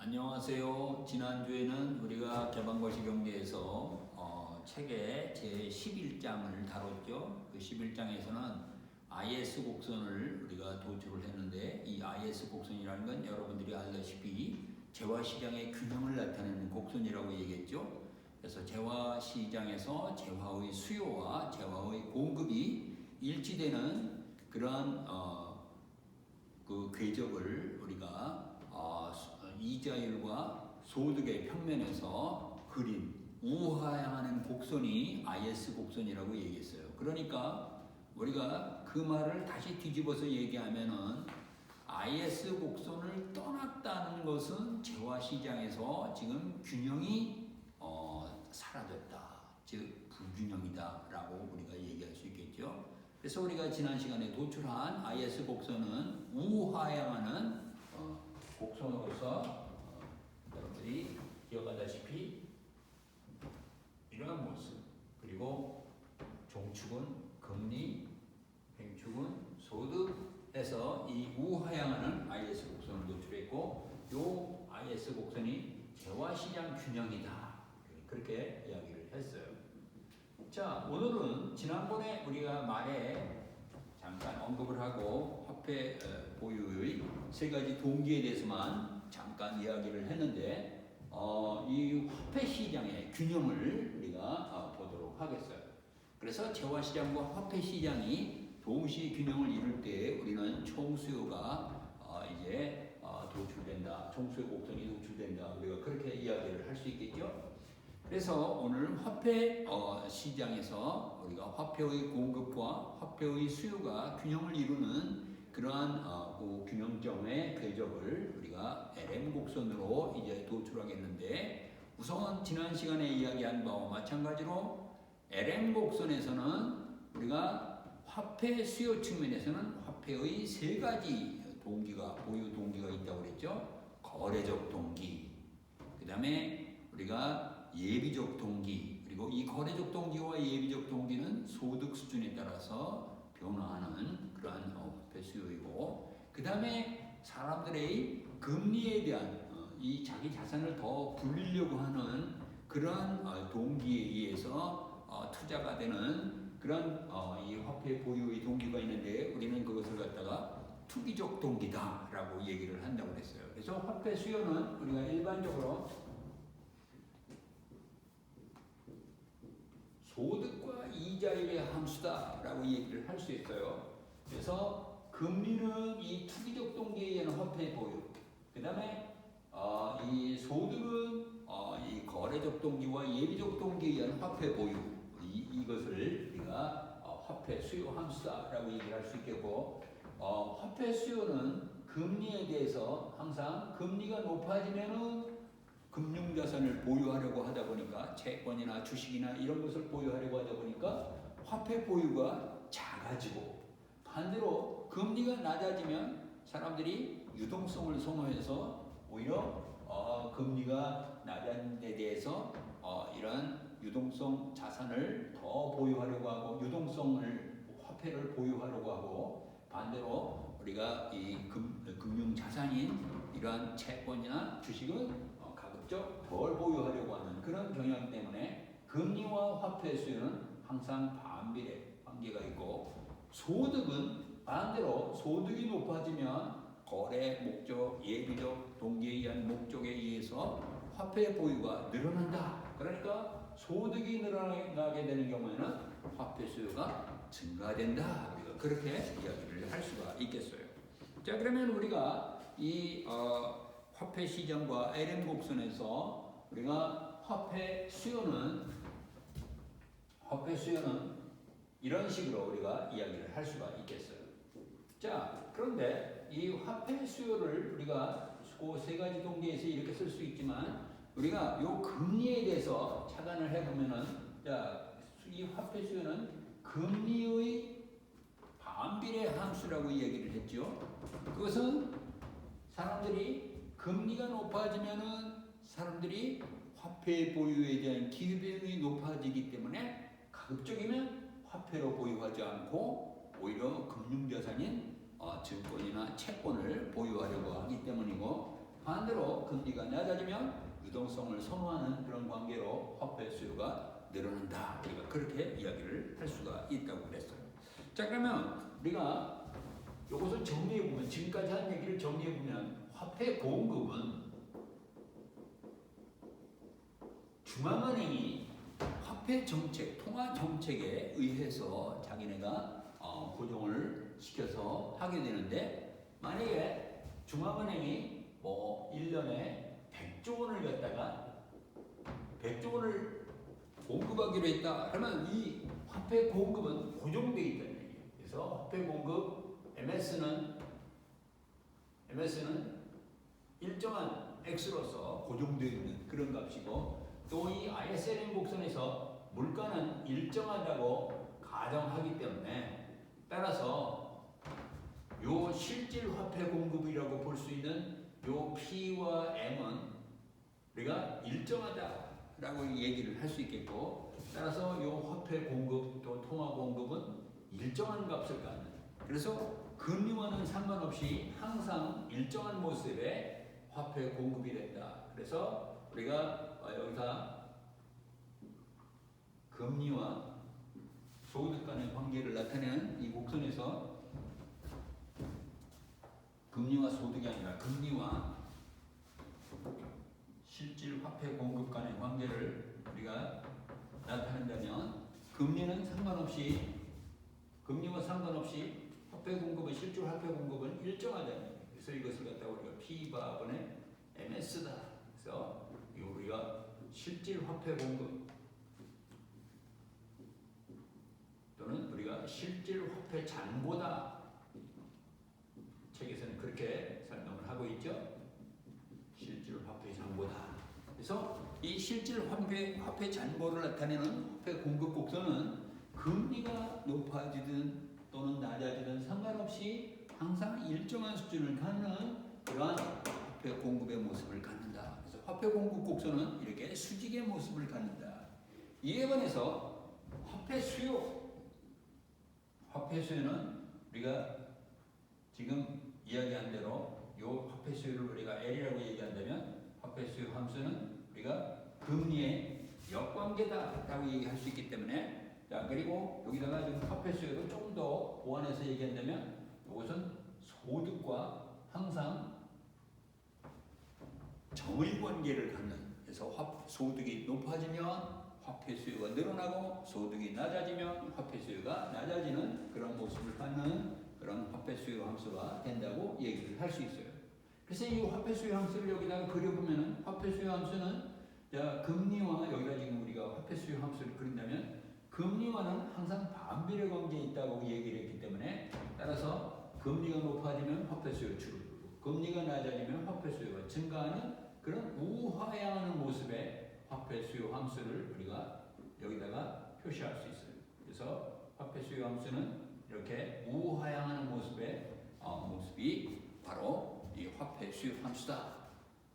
안녕하세요. 지난주에는 우리가 개방거시경제에서 책의 제11장을 다뤘죠. 그 11장에서는 IS 곡선을 우리가 도출을 했는데, 이 IS 곡선이라는 건 여러분들이 알다시피 재화시장의 균형을 나타내는 곡선이라고 얘기했죠. 그래서 재화시장에서 재화의 수요와 재화의 공급이 일치되는 그러한 그 궤적을 우리가 이자율과 소득의 평면에서 그린 우하향하는 곡선이 IS 곡선이라고 얘기했어요. 그러니까 우리가 그 말을 다시 뒤집어서 얘기하면은 IS 곡선을 떠났다는 것은 재화시장에서 지금 균형이 사라졌다, 즉 불균형이다라고 우리가 얘기할 수 있겠죠. 그래서 우리가 지난 시간에 도출한 IS 곡선은 우하향하는 곡선으로서 여러분들이 기억하다시피 이러한 모습, 그리고 종축은 금리, 횡축은 소득에서 이 우하향하는 IS 곡선을 도출했고, 이 IS 곡선이 재화시장 균형이다, 그렇게 이야기를 했어요. 자, 오늘은 지난번에 우리가 말에 잠깐 언급을 하고 화폐 보유의 세 가지 동기에 대해서만 잠깐 이야기를 했는데, 이 화폐 시장의 균형을 우리가 보도록 하겠어요. 그래서 재화시장과 화폐 시장이 동시에 균형을 이룰 때 우리는 총수요가 이제 도출된다, 총수요 곡선이 도출된다, 우리가 그렇게 이야기를 할 수 있겠죠. 그래서 오늘 화폐 시장에서 우리가 화폐의 공급과 화폐의 수요가 균형을 이루는 그러한 균형점의 궤적을 우리가 LM 곡선으로 이제 도출하겠는데, 우선 지난 시간에 이야기한 바와 마찬가지로 LM 곡선에서는 우리가 화폐 수요 측면에서는 화폐의 세 가지 동기가, 보유 동기가 있다고 그랬죠. 거래적 동기, 그 다음에 우리가 예비적 동기, 그리고 이 거래적 동기와 예비적 동기는 소득 수준에 따라서 변화하는 그러한 화폐 수요이고, 그 다음에 사람들의 금리에 대한 이 자기 자산을 더 불리려고 하는 그러한 동기에 의해서 투자가 되는 그런 이 화폐 보유의 동기가 있는데, 우리는 그것을 갖다가 투기적 동기다라고 얘기를 한다고 그랬어요. 그래서 화폐 수요는 우리가 일반적으로 소득과 이자율의 함수다라고 얘기를 할 수 있어요. 그래서 금리는 이 투기적 동기에 의한 화폐 보유, 그 다음에 이 소득은 이 거래적 동기와 예비적 동기에 의한 화폐 보유, 이것을 우리가 화폐 수요 함수다라고 얘기를 할 수 있겠고, 화폐 수요는 금리에 대해서 항상 금리가 높아지면은 금융자산을 보유하려고 하다 보니까, 채권이나 주식이나 이런 것을 보유하려고 하다 보니까 화폐 보유가 작아지고, 반대로 금리가 낮아지면 사람들이 유동성을 선호해서 오히려 금리가 낮은 데 대해서 이런 유동성 자산을 더 보유하려고 하고, 화폐를 보유하려고 하고, 반대로 우리가 이 금융자산인 이러한 채권이나 주식은 덜 보유하려고 하는 그런 경향 때문에 금리와 화폐 수요는 항상 반비례 관계가 있고, 소득은 반대로 소득이 높아지면 거래 목적, 예비적 동기에 의한 목적에 의해서 화폐 보유가 늘어난다. 그러니까 소득이 늘어나게 되는 경우에는 화폐 수요가 증가된다. 우리가 그렇게 이야기를 할 수가 있겠어요. 자, 그러면 우리가 이 화폐 시장과 LM 곡선에서 우리가 화폐 수요는 이런 식으로 우리가 이야기를 할 수가 있겠어요. 자, 그런데 이 화폐 수요를 우리가 그 세 가지 동기에서 이렇게 쓸 수 있지만, 우리가 요 금리에 대해서 차단을 해보면은, 자, 이 화폐 수요는 금리의 반비례 함수라고 이야기를 했죠. 그것은 사람들이 금리가 높아지면은 사람들이 화폐 보유에 대한 기회비용이 높아지기 때문에 가급적이면 화폐로 보유하지 않고 오히려 금융자산인 증권이나 채권을 보유하려고 하기 때문이고, 반대로 따라서 금리가 낮아지면 유동성을 선호하는 그런 관계로 화폐 수요가 늘어난다. 우리가 그렇게 이야기를 할 수가 있다고 그랬어요. 자, 그러면 우리가 이것을 정리해보면, 지금까지 한 얘기를 정리해보면, 화폐 공급은 중앙은행이 화폐 정책, 통화 정책에 의해서 자기네가 고정을 시켜서 하게 되는데, 만약에 중앙은행이 뭐 1년에 100조 원을 갖다가 100조 원을 공급하기로 했다. 그러면 이 화폐 공급은 고정되어 있다는 얘기예요. 그래서 화폐 공급 MS는 일정한 X로서 고정되어 있는 그런 값이고, 또 이 ISLN 곡선에서 물가는 일정하다고 가정하기 때문에, 따라서 요 실질 화폐 공급이라고 볼 수 있는 요 P와 M은 우리가 일정하다라고 얘기를 할 수 있겠고, 따라서 요 화폐 공급 또 통화 공급은 일정한 값을 갖는, 그래서 금리와는 상관없이 항상 일정한 모습의 화폐 공급이 된다. 그래서 우리가 여기서 금리와 소득 간의 관계를 나타내는 이 곡선에서 금리와 소득이 아니라 금리와 실질 화폐 공급 간의 관계를 우리가 나타낸다면, 금리와 상관없이 화폐 공급은, 실질 화폐 공급은 일정하다는 거예요. 그래서 이것을 갖다가 우리가 P바분의 MS다. 그래서 우리가 실질 화폐 공급 또는 우리가 실질 화폐 잔고다, 책에서는 그렇게 설명을 하고 있죠. 실질 화폐 잔고다. 그래서 이 실질 화폐 잔고를 나타내는 화폐 공급 곡선은 금리가 높아지든 또는 낮아지든 상관없이 항상 일정한 수준을 갖는 그러한 화폐 공급의 모습을 갖는다. 그래서 화폐 공급 곡선은 이렇게 수직의 모습을 갖는다. 이에 반해서 화폐 수요는 우리가 지금 이야기한 대로 이 화폐 수요를 우리가 L이라고 얘기한다면, 화폐 수요 함수는 우리가 금리의 역관계다라고 얘기할 수 있기 때문에, 자, 그리고 여기다가 지금 화폐 수요를 조금 더 보완해서 얘기한다면, 이것은 소득과 항상 정의 관계를 갖는, 그래서 소득이 높아지면 화폐 수요가 늘어나고, 소득이 낮아지면 화폐 수요가 낮아지는 그런 모습을 갖는 그런 화폐 수요 함수가 된다고 얘기를 할 수 있어요. 그래서 이 화폐 수요 함수를 여기다가 그려보면은, 화폐 수요 함수는 자, 금리와, 여기다 지금 우리가 화폐 수요 함수를 그린다면 금리와는 항상 반비례 관계에 있다고 얘기를 했기 때문에, 따라서 금리가 높아지면 화폐 수요가 줄어들고, 금리가 낮아지면 화폐 수요가 증가하는 그런 우하향하는 모습의 화폐 수요 함수를 우리가 여기다가 표시할 수 있어요. 그래서 화폐 수요 함수는 이렇게 우하향하는 모습이 바로 이 화폐 수요 함수다.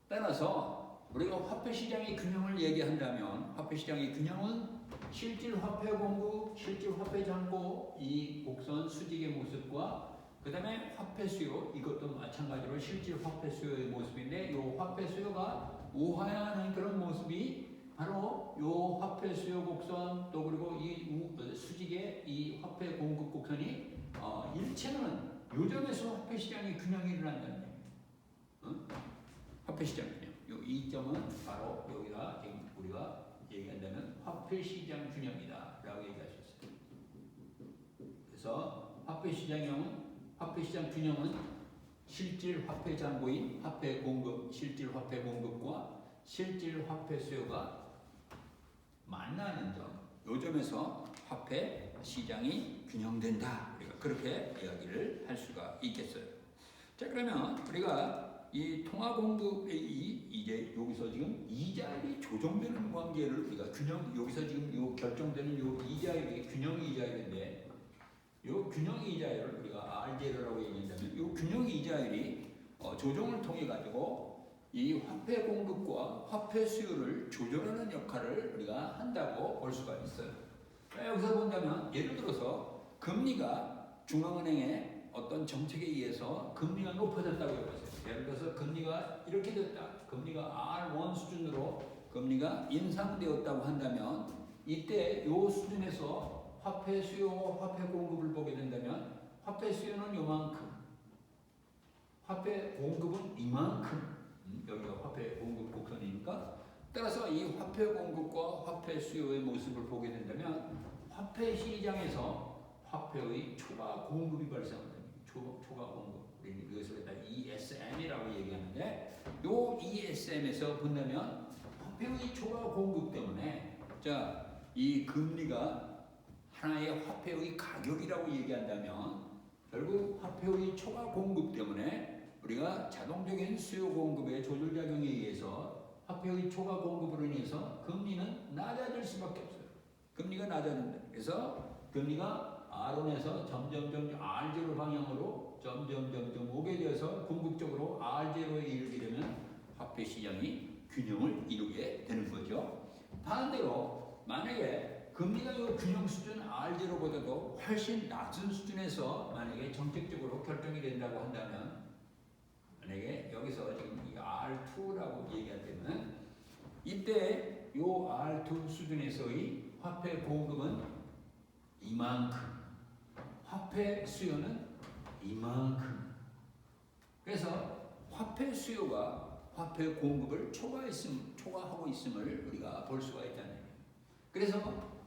따라서 우리가 화폐 시장의 균형을 얘기한다면, 화폐 시장의 균형은 실질 화폐 공급, 실질 화폐 잔고, 이 곡선 수직의 모습과 그 다음에 화폐 수요, 이것도 마찬가지로 실질 화폐 수요의 모습인데, 이 화폐 수요가 우하향하는 그런 모습이 바로 이 화폐 수요 곡선, 또 그리고 이 수직의 이 화폐 공급 곡선이 일치하는 요점에서 화폐 시장의 균형이 일어난다는 얘기예요. 화폐 시장 균형. 이 점은 바로 여기다 지금 우리가 얘기한다면 화폐 시장 균형이다라고 얘기할 수 있어요. 그래서 화폐 시장 균형은 실질 화폐 잔고인 화폐 공급, 실질 화폐 공급과 실질 화폐 수요가 만나는 점, 요 점에서 화폐 시장이 균형된다. 우리가 그렇게 이야기를 할 수가 있겠어요. 자, 그러면 우리가 이 통화 공급의 이제 여기서 지금 이자율이 조정되는 관계를 우리가 여기서 지금 요 결정되는 요 이자율이 균형 이자율인데, 요 균형 이자율을 우리가 RZ라고 얘기한다면, 요 균형 이자율이 조정을 통해 가지고 이 화폐 공급과 화폐 수요를 조절하는 역할을 우리가 한다고 볼 수가 있어요. 여기서 본다면, 예를 들어서 금리가 중앙은행의 어떤 정책에 의해서 금리가 높아졌다고 해보세요. 예를 들어서 금리가 이렇게 됐다. 금리가 R1 수준으로 금리가 인상되었다고 한다면 이때 요 수준에서 화폐 수요와 화폐 공급을 보게 된다면 화폐 수요는 요만큼, 화폐 공급은 이만큼. 여기가 화폐 공급 곡선이니까 따라서 이 화폐 공급과 화폐 수요의 모습을 보게 된다면 화폐 시장에서 화폐의 초과 공급이 발생합니다. 초과 공급. 우리는 이것을 갖다 ESM이라고 얘기하는데 요 ESM에서 본다면 화폐의 초과 공급 때문에 이 금리가 하나의 화폐의 가격이라고 얘기한다면 결국 화폐의 초과 공급 때문에 우리가 자동적인 수요 공급의 조절작용에 의해서 화폐의 초과 공급으로 인해서 금리는 낮아질 수밖에 없어요. 금리가 낮아진다. 그래서 금리가 R1에서 점점점 R0 방향으로 점점점 오게 되어서 궁극적으로 R0에 이르게 되면 화폐 시장이 균형을 이루게 되는 거죠. 반대로 만약에 금리가 이 균형 수준 R0보다도 훨씬 낮은 수준에서 만약에 정책적으로 결정이 된다고 한다면 만약에 여기서 지금 이 R2라고 얘기할 때는 이때 이 R2 수준에서의 화폐 공급은 이만큼, 화폐 수요는 이만큼. 그래서 화폐 수요가 화폐 공급을 초과하고 있음을 우리가 볼 수가 있다는 얘기예요. 그래서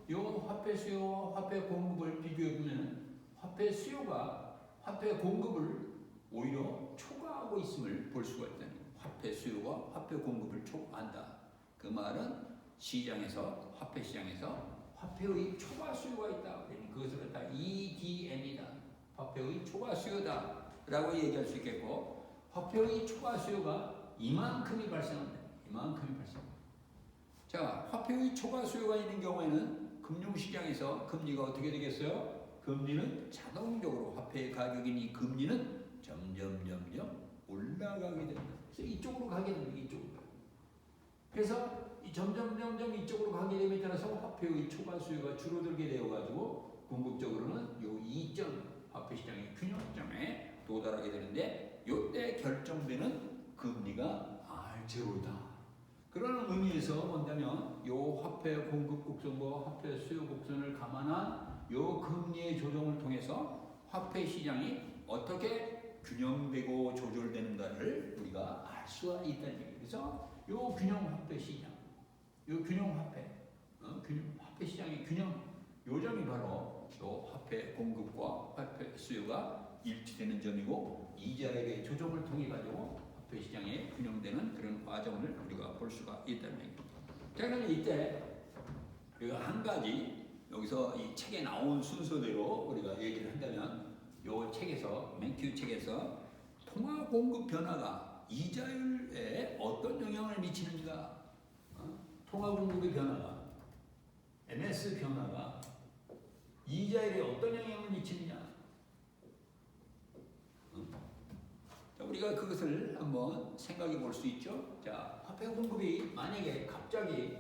이 화폐 수요와 화폐 공급을 비교해 보면 화폐 수요가 화폐 공급을 오히려 초과하고 있음을 볼 수가 있다는 거예요. 화폐 수요가 화폐 공급을 초과한다. 그 말은 시장에서 화폐 시장에서 화폐의 초과 수요가 있다. 그것을 갖다 EDM이다. 화폐의 초과 수요다. 라고 얘기할 수 있겠고 화폐의 초과 수요가 이만큼이 발생한다. 이만큼이 발생한다. 자, 화폐의 초과 수요가 있는 경우에는 금융시장에서 금리가 어떻게 되겠어요? 금리는 자동적으로 화폐의 가격인 이 금리는 점점 올라가게 됩니다. 그래서 이쪽으로 가게 됩니다. 이쪽으로. 그래서 점점 이쪽으로 가게 됨에 따라서 화폐의 초과 수요가 줄어들게 되어가지고 궁극적으로는 요 이점 화폐 시장의 균형점에 도달하게 되는데 이때 결정되는 금리가 R0다. 그런 의미에서 본다면 요 화폐 공급 곡선과 화폐 수요 곡선을 감안한 요 금리의 조정을 통해서 화폐 시장이 어떻게 균형되고 조절되는가를 우리가 알 수가 있다는 얘기예요. 그래서 요 균형 화폐 시장, 요 균형 화폐, 균형 화폐 시장의 균형 요점이 바로 요 화폐 공급과 화폐 수요가 일치되는 점이고 이자율의 조정을 통해 가지고 화폐 시장에 균형되는 그런 과정을 우리가 볼 수가 있다는 얘기입니다. 자, 그러면 이때 우리가 한 가지 여기서 이 책에 나온 순서대로 우리가 얘기를 한다면 요 책에서 맨큐 책에서 통화 공급 변화가 이자율에 어떤 영향을 미치는가, 통화 공급의 변화가 MS 변화가 이자율에 어떤 영향을 미치느냐. 자, 우리가 그것을 한번 생각해 볼 수 있죠. 자, 화폐 공급이 만약에 갑자기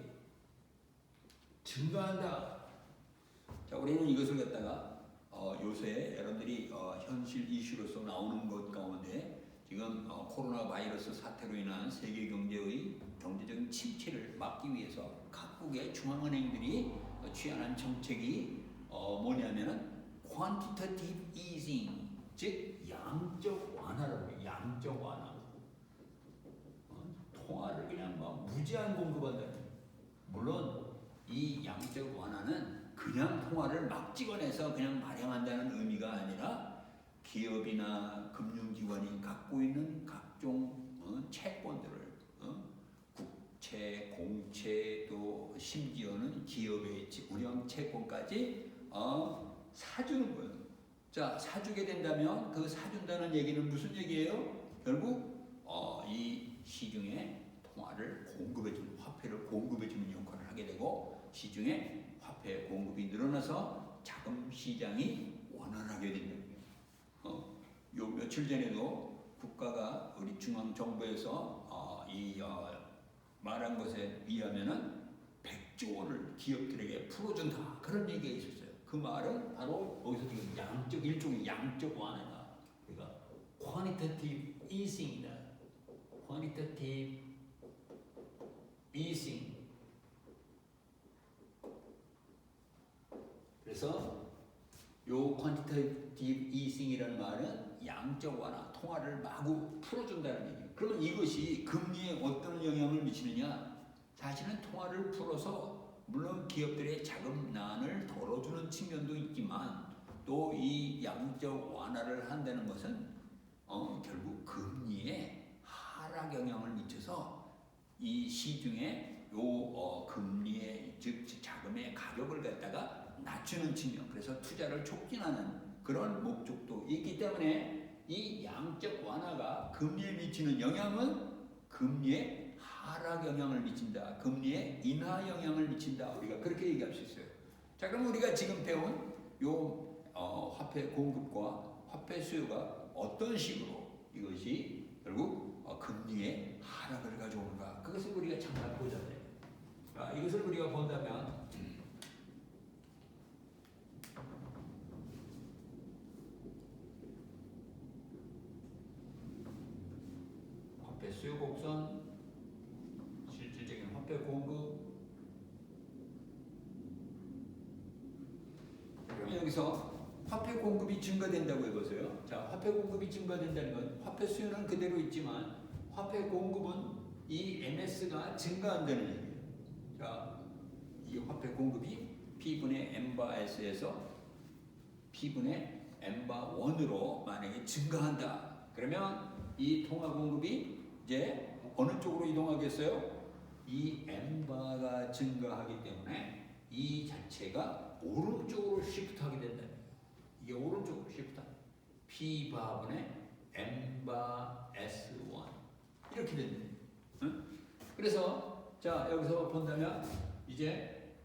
증가한다. 자, 우리는 이것을 갖다가 요새 여러분들이 현실 이슈로서 나오는 것 가운데 지금 코로나 바이러스 사태로 인한 세계 경제의 경제적인 침체를 막기 위해서 각국의 중앙은행들이 취하는 정책이 뭐냐면은 quantitative easing, 즉 양적 완화라고 해요. 양적 완화. 통화를 그냥 막 무제한 공급한다는 거예요. 물론 이 양적 완화는 그냥 통화를 막 찍어내서 그냥 발행한다는 의미가 아니라 기업이나 금융기관이 갖고 있는 각종 채권들을 국채, 공채 또 심지어는 기업의 운영 채권까지 사주는 거예요. 자, 사주게 된다면 그 사준다는 얘기는 무슨 얘기예요? 결국 이 시중에 통화를 공급해주는, 화폐를 공급해주는 역할을 하게 되고 시중에 화폐 공급이 늘어나서 자금 시장이 원활하게 된다. 요 며칠 전에도 국가가 우리 중앙 정부에서 말한 것에 의하면은 100조 원을 기업들에게 풀어준다 그런 얘기가 있었어요. 그 말은 바로 여기서 지금 일종의 양적 완화다. 그러니까 quantitative easing이다. quantitative easing. 그래서 요 quantitative easing이라는 말은 양적 완화, 통화를 마구 풀어준다는 얘기예요. 그러면 이것이 금리에 어떤 영향을 미치느냐? 사실은 통화를 풀어서 물론 기업들의 자금난을 덜어주는 측면도 있지만 또 이 양적 완화를 한다는 것은 결국 금리에 하락 영향을 미쳐서 이 시중에 금리의 즉 자금의 가격을 갖다가 낮추는 측면, 그래서 투자를 촉진하는 그런 목적도 있기 때문에 이 양적 완화가 금리에 미치는 영향은 금리에 하락 영향을 미친다, 금리에 인하 영향을 미친다, 우리가 그렇게 얘기할 수 있어요. 자, 그럼 우리가 지금 배운 요 화폐 공급과 화폐 수요가 어떤 식으로 이것이 결국 금리의 하락을 가져오는가, 그것을 우리가 잠깐 보자. 이것을 우리가 본다면 화폐 수요 곡선, 실질적인 화폐 공급. 그러면 여기서 화폐 공급이 증가된다고 해보세요. 자, 화폐 공급이 증가된다는 건 화폐 수요는 그대로 있지만 화폐 공급은 이 MS가 증가한다는 얘기예요. 자, 이 화폐 공급이 P분의 M바S에서 P분의 M바1으로 만약에 증가한다. 그러면 이 통화 공급이 이제 어느 쪽으로 이동하겠어요? 이 M바가 증가하기 때문에 이 자체가 오른쪽으로 시프트하게 된다. 이게 오른쪽으로 시프트한다. P바분의 M바 S1 이렇게 된다. 응? 그래서 자, 여기서 본다면 이제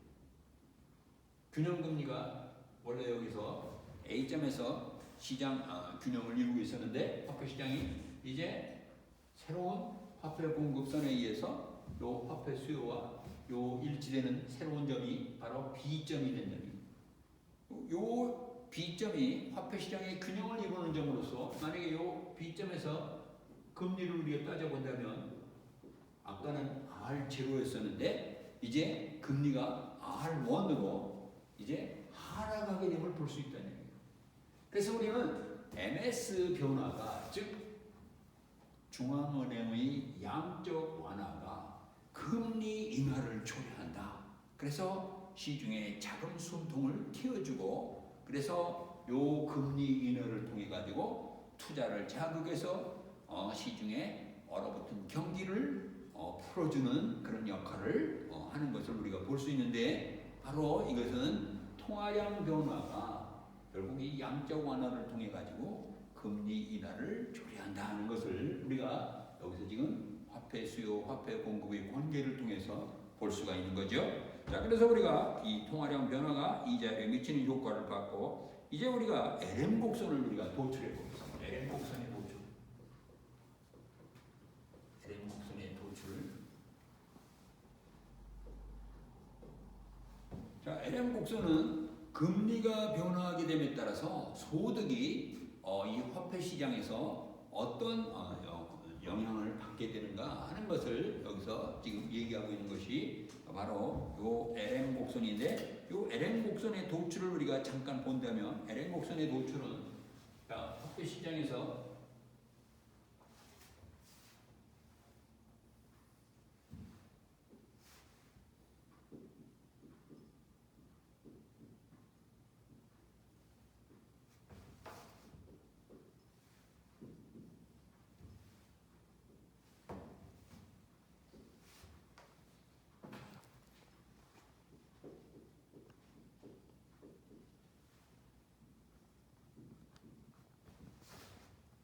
균형금리가 원래 여기서 A점에서 시장 균형을 이루고 있었는데 화폐 시장이 이제 새로운 화폐 공급선에 의해서 요 화폐 수요와 요 일치되는 새로운 점이 바로 B점이 된다는 거예요. 요 B점이 화폐 시장의 균형을 이루는 점으로서 만약에 요 B점에서 금리를 우리가 따져본다면 아까는 R0였었는데 이제 금리가 R1으로 이제 하락하게 됨을 볼 수 있다는 얘기예요. 그래서 우리는 MS 변화가 즉 중앙은행의 양적 완화가 금리 인하를 초래한다. 그래서 시중에 자금 숨통을 틔워주고 그래서 요 금리 인하를 통해 가지고 투자를 자극해서 시중에 얼어붙은 경기를 풀어주는 그런 역할을 하는 것을 우리가 볼 수 있는데 바로 이것은 통화량 변화가 결국 이 양적 완화를 통해 가지고 금리 인하를 초래한다는 것을 우리가 여기서 지금 화폐 수요, 화폐 공급의 관계를 통해서 볼 수가 있는 거죠. 자, 그래서 우리가 이 통화량 변화가 이자에 미치는 효과를 봤고 이제 우리가 LM 곡선을 우리가 도출해 보겠습니다. LM 곡선의 도출. LM 곡선의 도출. 자, LM 곡선은 금리가 변화하게 됨에 따라서 소득이 이 화폐 시장에서 어떤 영향을 받게 되는가 하는 것을 여기서 지금 얘기하고 있는 것이 바로 요 LM 곡선인데 요 LM 곡선의 도출을 우리가 잠깐 본다면 LM 곡선의 도출은 화폐 시장에서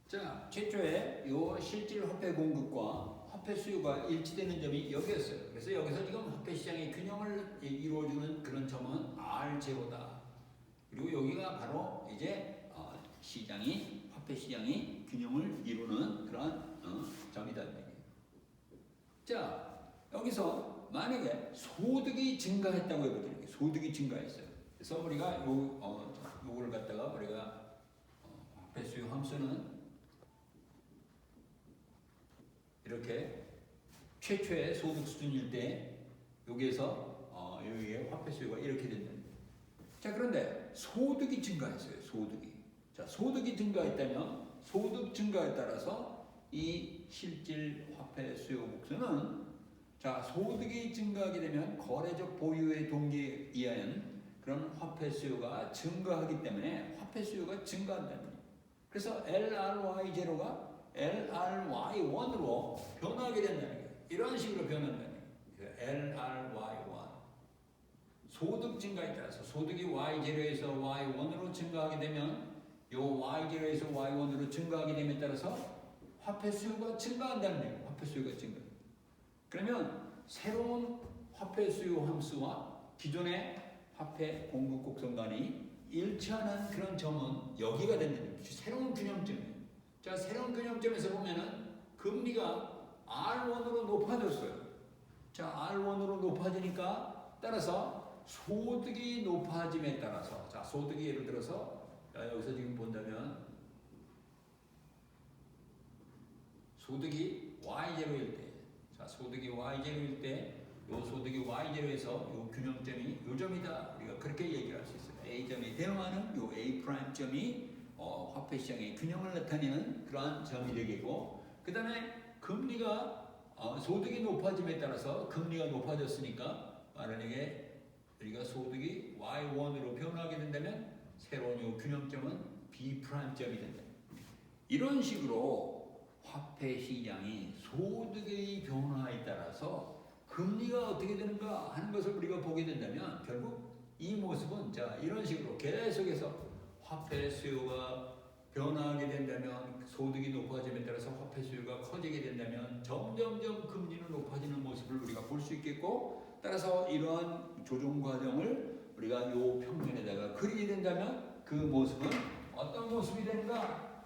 자, 최초에 요 실질 화폐 공급과 화폐 수요가 일치되는 점이 여기였어요. 그래서 여기서 지금 화폐 시장의 균형을 이루어주는 그런 점은 R0다. 그리고 여기가 바로 이제 시장이 화폐 시장이 균형을 이루는 그런 점이다. 자, 여기서 만약에 소득이 증가했다고 해보죠. 소득이 증가했어요. 그래서 우리가 요걸 갖다가 우리가 화폐 수요 함수는 이렇게 최초의 소득 수준일 때 여기에서 여기에 화폐 수요가 이렇게 된다. 자, 그런데 소득이 증가했어요. 소득이. 자, 소득이 증가했다면 소득 증가에 따라서 이 실질 화폐 수요 곡선은 자, 소득이 증가하게 되면 거래적 보유의 동기에 의한 그런 화폐 수요가 증가하기 때문에 화폐 수요가 증가한다는 거예요. 그래서 LRY0가 LRY1으로 변하게 된다는 거예요. 이런 식으로 변한다는 거예요. LRY1. 소득 증가에 따라서 소득이 Y0에서 Y1으로 증가하게 되면 요 Y0에서 Y1으로 증가하게 됨에 따라서 화폐 수요가 증가한다는 거예요. 화폐 수요가 증가. 그러면 새로운 화폐 수요 함수와 기존의 화폐 공급 곡선 간이 일치하는 그런 점은 여기가 된다는 거예요. 새로운 균형점이에요. 자, 새로운 균형점에서 보면은 금리가 R1으로 높아졌어요. 자, R1으로 높아지니까 따라서 소득이 높아짐에 따라서 자, 소득이 예를 들어서 여기서 지금 본다면 소득이 Y0일 때 자, 소득이 Y0일 때 요 소득이 Y0에서 요 균형점이 요 점이다. 우리가 그렇게 얘기할 수 있어요. A점이 대응하는 요 A'점이 화폐 시장의 균형을 나타내는 그러한 점이 되겠고, 그 다음에 금리가 소득이 높아짐에 따라서 금리가 높아졌으니까 만약에 우리가 소득이 Y1으로 변하게 된다면 새로운 요 균형점은 B'점이 된다. 이런 식으로 화폐 시장이 소득의 변화에 따라서 금리가 어떻게 되는가 하는 것을 우리가 보게 된다면 결국 이 모습은 자, 이런 식으로 계속해서 화폐 수요가 변화하게 된다면 소득이 높아짐에 따라서 화폐 수요가 커지게 된다면 점점점 금리는 높아지는 모습을 우리가 볼 수 있겠고, 따라서 이러한 조정 과정을 우리가 요 평면에다가 그리게 된다면 그 모습은 어떤 모습이 되는가?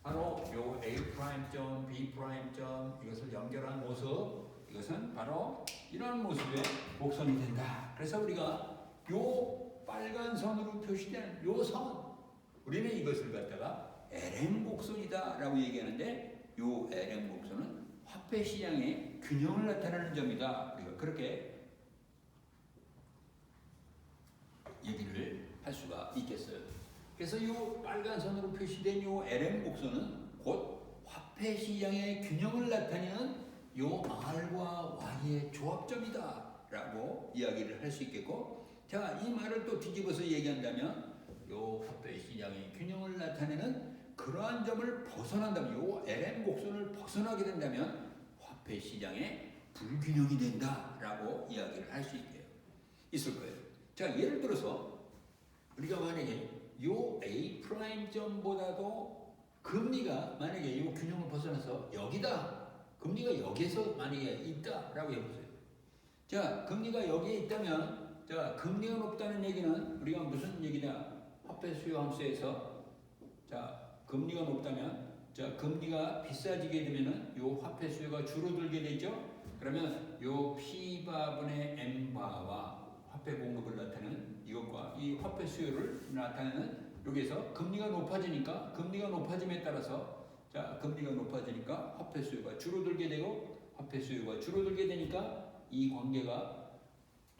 바로 요 A'점, B'점 이것을 연결한 모습, 이것은 바로 이런 모습의 곡선이 된다. 그래서 우리가 요 빨간 선으로 표시된 요 선, 우리는 이것을 갖다가 LM 곡선이다 라고 얘기하는데, 요 LM 곡선은 화폐 시장의 균형을 나타내는 점이다. 우리가 그렇게 얘기를 할 수가 있겠어요. 그래서 요 빨간 선으로 표시된 요 LM 곡선은 곧 화폐 시장의 균형을 나타내는 요 R과 Y의 조합점이다 라고 이야기를 할 수 있겠고, 자, 이 말을 또 뒤집어서 얘기한다면 요 화폐 시장의 균형을 나타내는 그러한 점을 벗어난다면, 요 LM 곡선을 벗어나게 된다면 화폐 시장의 불균형이 된다라고 이야기를 할 수 있을 거예요. 자, 예를 들어서 우리가 만약에 요 A'점보다도 금리가 만약에 요 균형을 벗어나서 여기다, 금리가 여기에서 만약에 있다라고 해보세요. 자, 금리가 여기에 있다면, 자, 금리가 높다는 얘기는 우리가 무슨 얘기냐? 화폐 수요 함수에서 자, 금리가 높다면, 자, 금리가 비싸지게 되면은 요 화폐 수요가 줄어들게 되죠. 그러면 요 P바분의 M바와 화폐 공급을 나타내는 이것과 이 화폐 수요를 나타내는 여기에서 금리가 높아지니까, 금리가 높아짐에 따라서 자, 금리가 높아지니까 화폐 수요가 줄어들게 되고, 화폐 수요가 줄어들게 되니까 이 관계가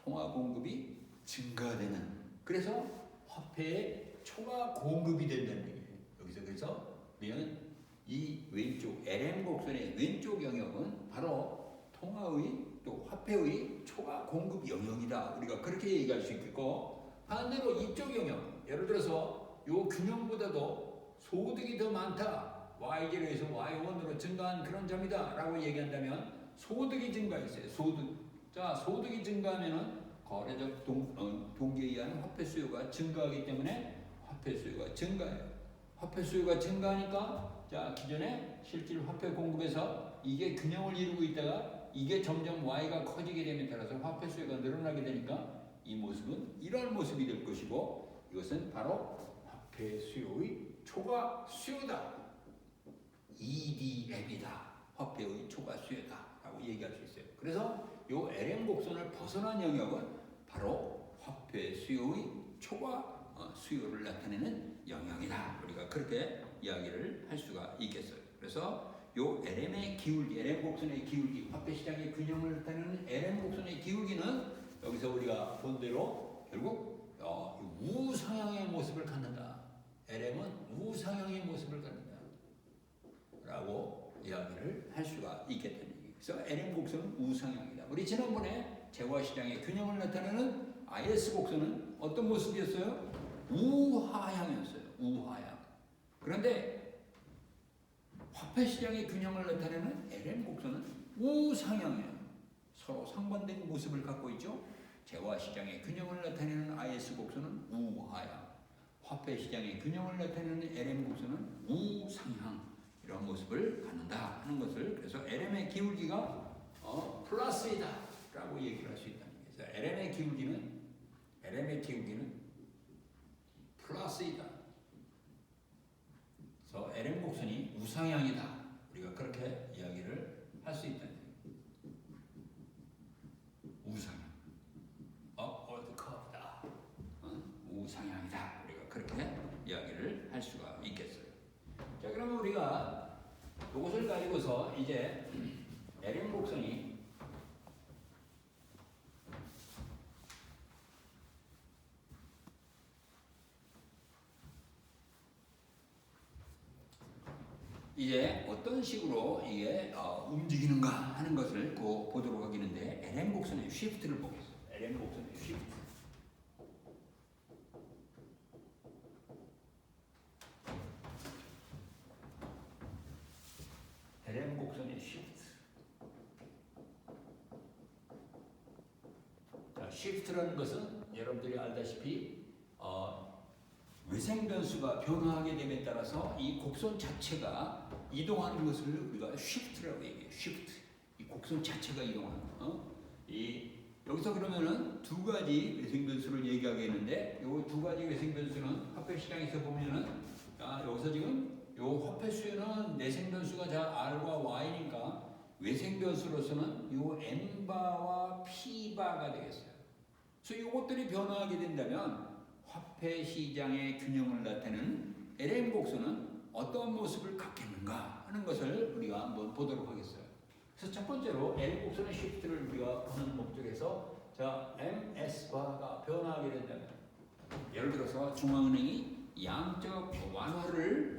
통화 공급이 증가되는, 그래서 화폐의 초과 공급이 된다는 얘기예요. 여기서 그래서 우리는 이 왼쪽 LM 곡선의 왼쪽 영역은 바로 통화의 또 화폐의 초과 공급 영역이다. 우리가 그렇게 얘기할 수 있겠고, 반대로 이쪽 영역, 예를 들어서 요 균형보다도 소득이 더 많다. Y0에서 Y1으로 증가한 그런 점이다 라고 얘기한다면 소득이 증가했어요. 소득. 자, 소득이 증가하면은 거래적 동기에 의한 화폐 수요가 증가하기 때문에 화폐 수요가 증가해요. 화폐 수요가 증가하니까 자, 기존의 실질 화폐 공급에서 이게 균형을 이루고 있다가 이게 점점 Y가 커지게 됨에 따라서 화폐 수요가 늘어나게 되니까 이 모습은 이런 모습이 될 것이고, 이것은 바로 화폐 수요의 초과 수요다. EDM이다. 화폐의 초과 수요다 라고 얘기할 수 있어요. 그래서 요 LM 곡선을 벗어난 영역은 바로 화폐 수요의 초과 수요를 나타내는 영역이다. 우리가 그렇게 이야기를 할 수가 있겠어요. 그래서 요 LM의 기울기, LM 곡선의 기울기, 화폐 시장의 균형을 나타내는 LM 곡선의 기울기는 여기서 우리가 본 대로 결국 우상향의 모습을 갖는다. LM은 우상향의 모습을 갖는다. 라고 이야기를 할 수가 있겠다는 얘기. 그래서 LM 곡선은 우상향이다. 우리 지난번에 재화 시장의 균형을 나타내는 IS 곡선은 어떤 모습이었어요? 우하향이었어요. 우하향. 그런데 화폐 시장의 균형을 나타내는 LM 곡선은 우상향이에요. 서로 상반된 모습을 갖고 있죠. 재화 시장의 균형을 나타내는 IS 곡선은 우하향, 화폐 시장의 균형을 나타내는 LM 곡선은 우상향 이런 모습을 갖는다 하는 것을 그래서 LM의 기울기가 플러스이다라고 얘기를 할 수 있다는 거예요. 그래서 LM의 기울기는 플러스이다. 그래서 LM 곡선이 우상향이다. 우리가 그렇게 이야기를 할 수 있다는 거예요. 우상향. 업워드 커브다. 우상향이다. 우리가 그렇게 이야기를 할 수가 있겠어요. 자, 그러면 우리가 이것을 가지고서 이제 LM 곡선이 이제 어떤 식으로 이게 움직이는가 하는 것을 보도록 하겠는데 LM 곡선의 쉬프트를 보겠습니다. LM 곡선의 쉬프트. LM 곡선의 쉬프트. 자, 쉬프트라는 것은 여러분들이 알다시피 외생 변수가 변화하게 됨에 따라서 이 곡선 자체가 이동하는 것을 우리가 쉬프트라고 얘기해요. 쉬프트. 이 곡선 자체가 이동하는 여기서 그러면은 두 가지 외생 변수를 얘기하겠는데 이 두 가지 외생 변수는 화폐 시장에서 보면은 여기서 지금 요 화폐 수요는 내생 변수가 R과 Y니까 외생 변수로서는 요 N바와 P바가 되겠어요. 그래서 이것들이 변화하게 된다면 화폐 시장의 균형을 나타내는 LM 곡선은 어떤 모습을 갖겠는가 하는 것을 우리가 한번 보도록 하겠어요. 그래서 첫 번째로 L 곡선의 쉬프트를 우리가 보는 목적에서 자, MS바가 변화하게 된다면 예를 들어서 중앙은행이 양적 완화를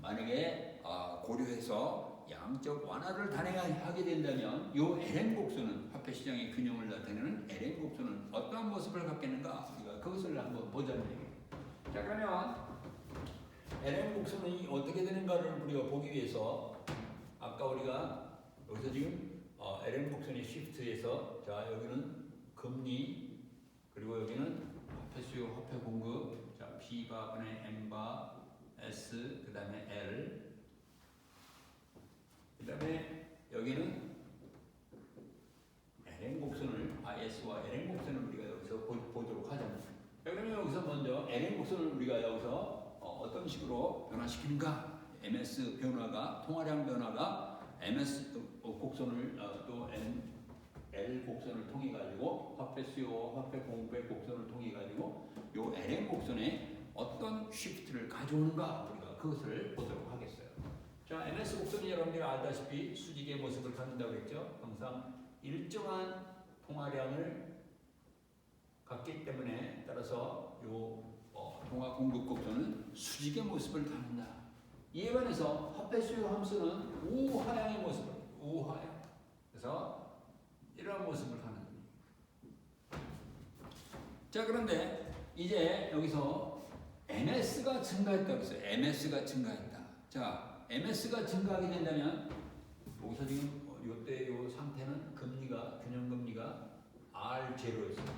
만약에 고려해서 양적 완화를 단행하게 된다면 이 LM 곡선은 화폐 시장의 균형을 나타내는 LM 곡선은 어떠한 모습을 갖겠는가 우리가 그것을 한번 보자는 얘기예요. 자, 그러면 LM 곡선이 어떻게 되는가를 우리가 보기 위해서 아까 우리가 여기서 지금 LM 곡선의 쉬프트에서 자 여기는 금리 그리고 여기는 화폐 수요, 화폐 공급 자 B바분의 M바 S 그 다음에 L 그 다음에 여기는 LM 곡선을 IS와 LM 곡선을 우리가 여기서 보도록 하자. 그러면 여기서 먼저 LM 곡선을 우리가 여기서 어떤 식으로 변화시키는가? MS 변화가 통화량 변화가 MS 곡선을 또 L 곡선을 통해 가지고 화폐 수요, 화폐 공급의 곡선을 통해 가지고 요 LM 곡선에 어떤 쉬프트를 가져오는가 우리가 그것을 보도록 하겠어요. 자, MS 곡선이 여러분들이 알다시피 수직의 모습을 갖는다고 했죠. 항상 일정한 통화량을 갖기 때문에 따라서 요 통화 공급 곡선은 수직의 모습을 갖는다. 이에 반해서 화폐 수요 함수는 우하향의 모습을 우하향. 그래서 이런 모습을 갖는 겁니다. 자, 그런데 이제 여기서 MS가 증가했다고 했어요. MS가 증가했다. 자, MS가 증가하게 된다면 여기서 지금 이때 이 상태는 금리가 균형금리가 R0였어요.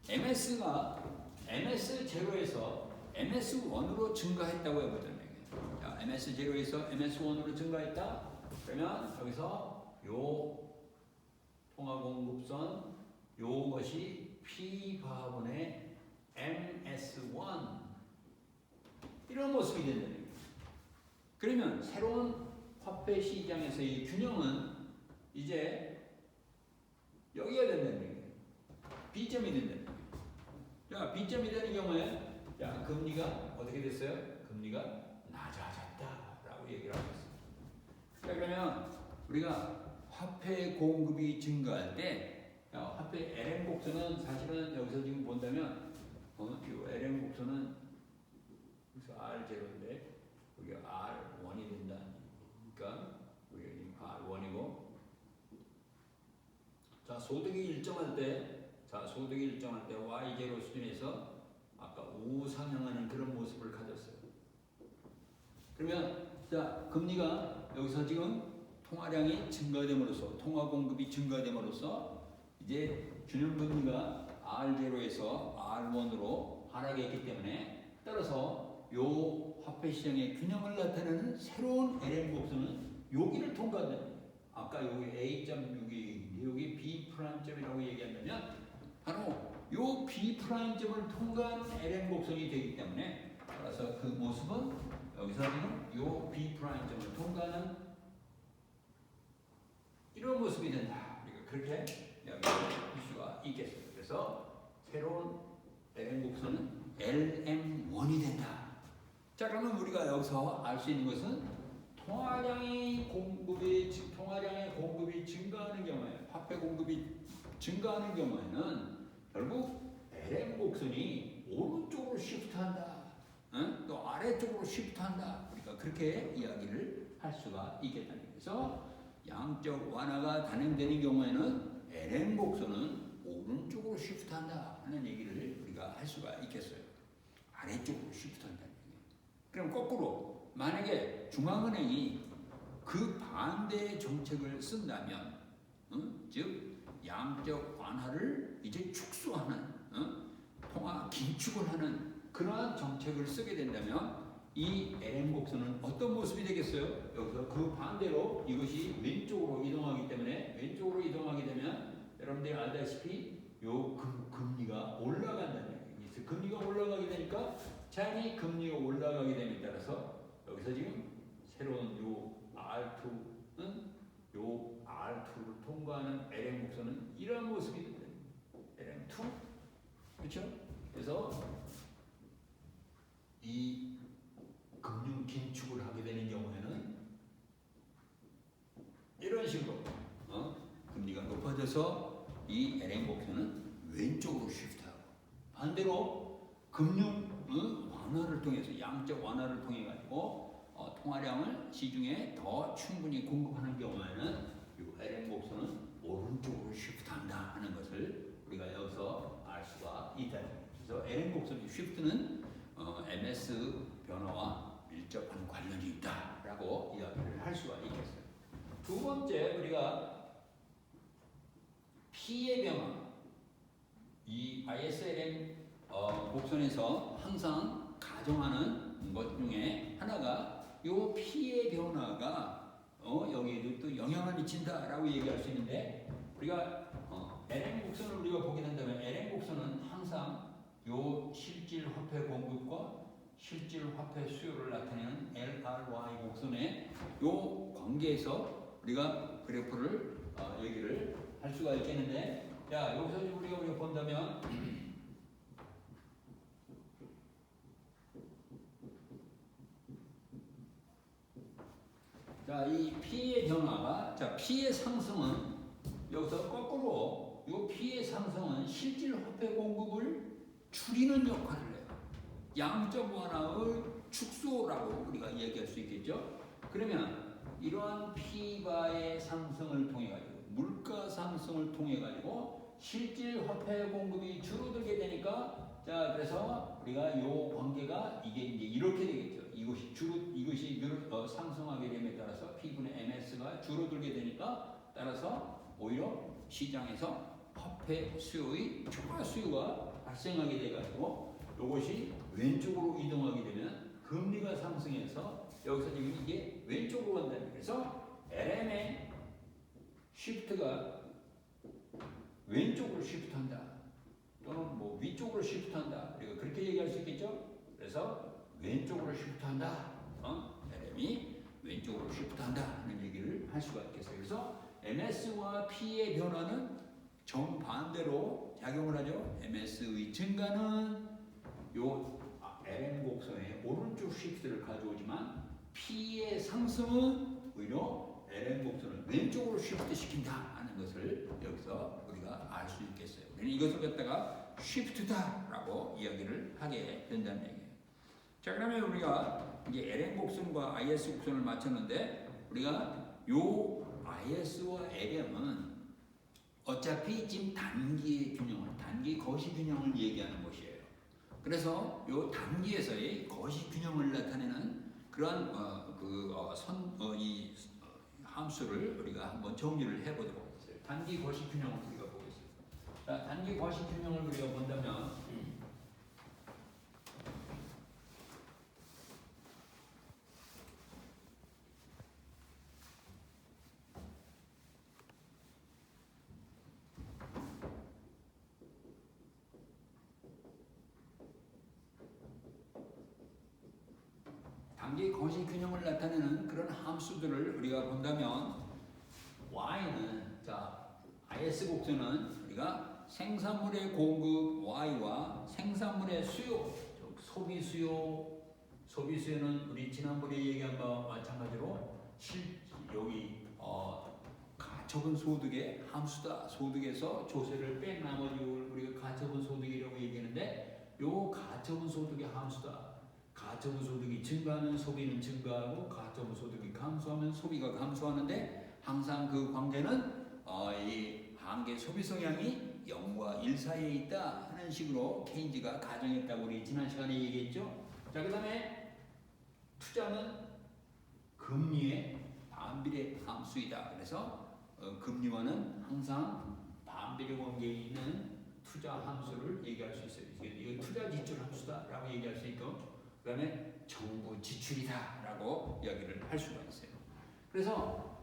MS가 MS0에서 MS1으로 증가했다고 해보자는 얘기예요. 자, MS0에서 MS1으로 증가했다. 그러면 여기서 요 통화공급선 요것이 P바분의 MS1 이런 모습이 된다는 얘기예요. 그러면 새로운 화폐 시장에서의 균형은 이제 여기가 된다는 얘기예요. B점이 된다는 얘기예요. 자, B점이 되는 경우에 자, 금리가 어떻게 됐어요? 금리가 낮아졌다라고 얘기를 하셨습니다. 자, 그러면 우리가 화폐 공급이 증가할 때 화폐 LN 곡선은 사실은 여기서 지금 본다면 이 LN 곡선은 여기서 R0인데 여기 R1이 된다. 그러니까 우리가 지금 R1이고 자, 소득이 일정할 때 Y0 수준에서 아까 우상향하는 그런 모습을 가졌어요. 그러면 자, 금리가 여기서 지금 통화량이 증가됨으로써 통화 공급이 증가됨으로써 이제 균형 금리가 R0에서 R1으로 하락했기 때문에 따라서 요 화폐 시장의 균형을 나타내는 새로운 LN 곡선은 여기를 통과한다. 아까 여기 A.6이 여기 B'점이라고 얘기한다면 바로 요 B'점을 통과하는 LN 곡선이 되기 때문에 따라서 그 모습은 여기서는 요 B'점을 통과하는 이런 모습이 된다. 우리가 그렇게 이야기할 수가 있겠어요. 그래서 새로운 LN 곡선은 LM1이 된다. 자, 그러면 우리가 여기서 알 수 있는 것은 통화량의 공급이 증가하는 경우에 화폐 공급이 증가하는 경우에는 결국 LM 곡선이 오른쪽으로 시프트한다. 또 아래쪽으로 시프트한다. 우리가 그렇게 이야기를 할 수가 있겠다는 거예요. 그래서 양적 완화가 단행되는 경우에는 LM 곡선은 오른쪽으로 시프트한다 하는 얘기를 우리가 할 수가 있겠어요. 아래쪽으로 시프트한다는 얘기예요. 그럼 거꾸로 만약에 중앙은행이 그 반대의 정책을 쓴다면, 즉 양적 완화를 이제 축소하는, 통화 긴축을 하는 그러한 정책을 쓰게 된다면 이 LM 곡선은 어떤 모습이 되겠어요? 여기서 그 반대로 이것이 왼쪽으로 이동하기 때문에 왼쪽으로 이동하게 되면 여러분들이 알다시피 요 금리가 올라간다는 얘기예요. 그래서 금리가 올라가게 되니까 자연히 금리가 올라가게 됨에 따라서 여기서 지금 새로운 요 R2는 요 R2를 통과하는 LM 곡선은 이러한 모습이 됩니다. LM2 그렇죠? 그래서 이 금융 긴축을 하게 되는 경우에는 이런 식으로 금리가 높아져서 이 LM 곡선은 왼쪽으로 쉬프트하고 반대로 금융 완화를 통해서 양적 완화를 통해 가지고 통화량을 시중에 더 충분히 공급하는 경우에는 이 LM 곡선은 오른쪽으로 쉬프트한다 하는 것을 우리가 여기서 알 수가 있다. 그래서 LM 곡선의 쉬프트는 MS 변화와 밀접한 관련이 있다라고 이야기를 할 수가 있겠어요. 두 번째 우리가 P의 변화, 이 ISLM 곡선에서 항상 가정하는 것 중에 하나가 요 P의 변화가 여기에도 또 영향을 미친다라고 얘기할 수 있는데 우리가 LM 곡선을 우리가 보게 된다면 LM 곡선은 항상 요 실질 화폐 공급과 실질 화폐 수요를 나타내는 LRY 곡선의 요 관계에서 우리가 그래프를 얘기를 할 수가 있겠는데, 자 여기서 우리가 본다면 자 이 P의 변화가 자 P의 상승은 여기서 거꾸로 요 P의 상승은 실질 화폐 공급을 줄이는 역할을 해요. 양적 완화의 축소라고 우리가 얘기할 수 있겠죠. 그러면 이러한 P바의 상승을 통해 가지고 물가 상승을 통해 가지고 실질 화폐 공급이 줄어들게 되니까 자 그래서 우리가 요 관계가 이게 이제 이렇게 되겠죠. 이것이 상승하게 됨에 따라서 P분의 MS가 줄어들게 되니까 따라서 오히려 시장에서 화폐 수요의 초과 수요가 발생하게 돼 가지고 이것이 왼쪽으로 이동하게 되면 금리가 상승해서 여기서 지금 이게 왼쪽으로 간다. 그래서 LM의 시프트가 왼쪽으로 시프트한다. 또는 뭐 위쪽으로 시프트한다. 우리가 그렇게 얘기할 수 있겠죠. 그래서 왼쪽으로 시프트한다. LM이 왼쪽으로 시프트한다 하는 얘기를 할 수가 있겠어요. 그래서 MS와 P의 변화는 정반대로 작용을 하죠. MS의 증가는 요 LM 곡선의 오른쪽 시프트를 가져오지만 P의 상승은 오히려 LM 곡선을 왼쪽으로 쉬프트 시킨다 하는 것을 여기서 우리가 알 수 있겠어요. 이것을 갖다가 쉬프트다라고 이야기를 하게 된다는 얘기예요. 자, 그러면 우리가 이제 LM 곡선과 IS 곡선을 맞췄는데 우리가 요 IS와 LM은 어차피 지금 단기의 균형을, 단기 거시 균형을 얘기하는 것이에요. 그래서 요 단기에서의 거시 균형을 나타내는 그런 이 함수를 우리가 한번 정리를 해보도록 하겠어요. 단기 거시 균형을 우리가 보겠습니다. 자, 단기 거시 균형을 우리가 본다면 단기 거시 균형을 나타내는 그런 함수들을 우리가 본다면 y는 자 IS 곡선은 우리가 생산물의 공급 y와 생산물의 수요, 즉 소비 수요는 우리 지난번에 얘기한 바와 마찬가지로 여기 가처분 소득의 함수다. 소득에서 조세를 뺀 나머지를 우리가 가처분 소득이라고 얘기하는데 요 가처분 소득의 함수다. 가처분 소득이 증가하면 소비는 증가하고 가처분 소득이 감소하면 소비가 감소하는데 항상 그 관계는 이 한계 소비 성향이 0과 1 사이에 있다 하는 식으로 케인즈가 가정했다고 우리 지난 시간에 얘기했죠. 자, 그 다음에 투자는 금리의 반비례 함수이다. 그래서 금리와는 항상 반비례 관계에 있는 투자 함수를 얘기할 수 있어요. 이거 투자 지출 함수다라고 얘기할 수 있고, 그 다음에 정부 지출이다라고 이야기를 할 수가 있어요. 그래서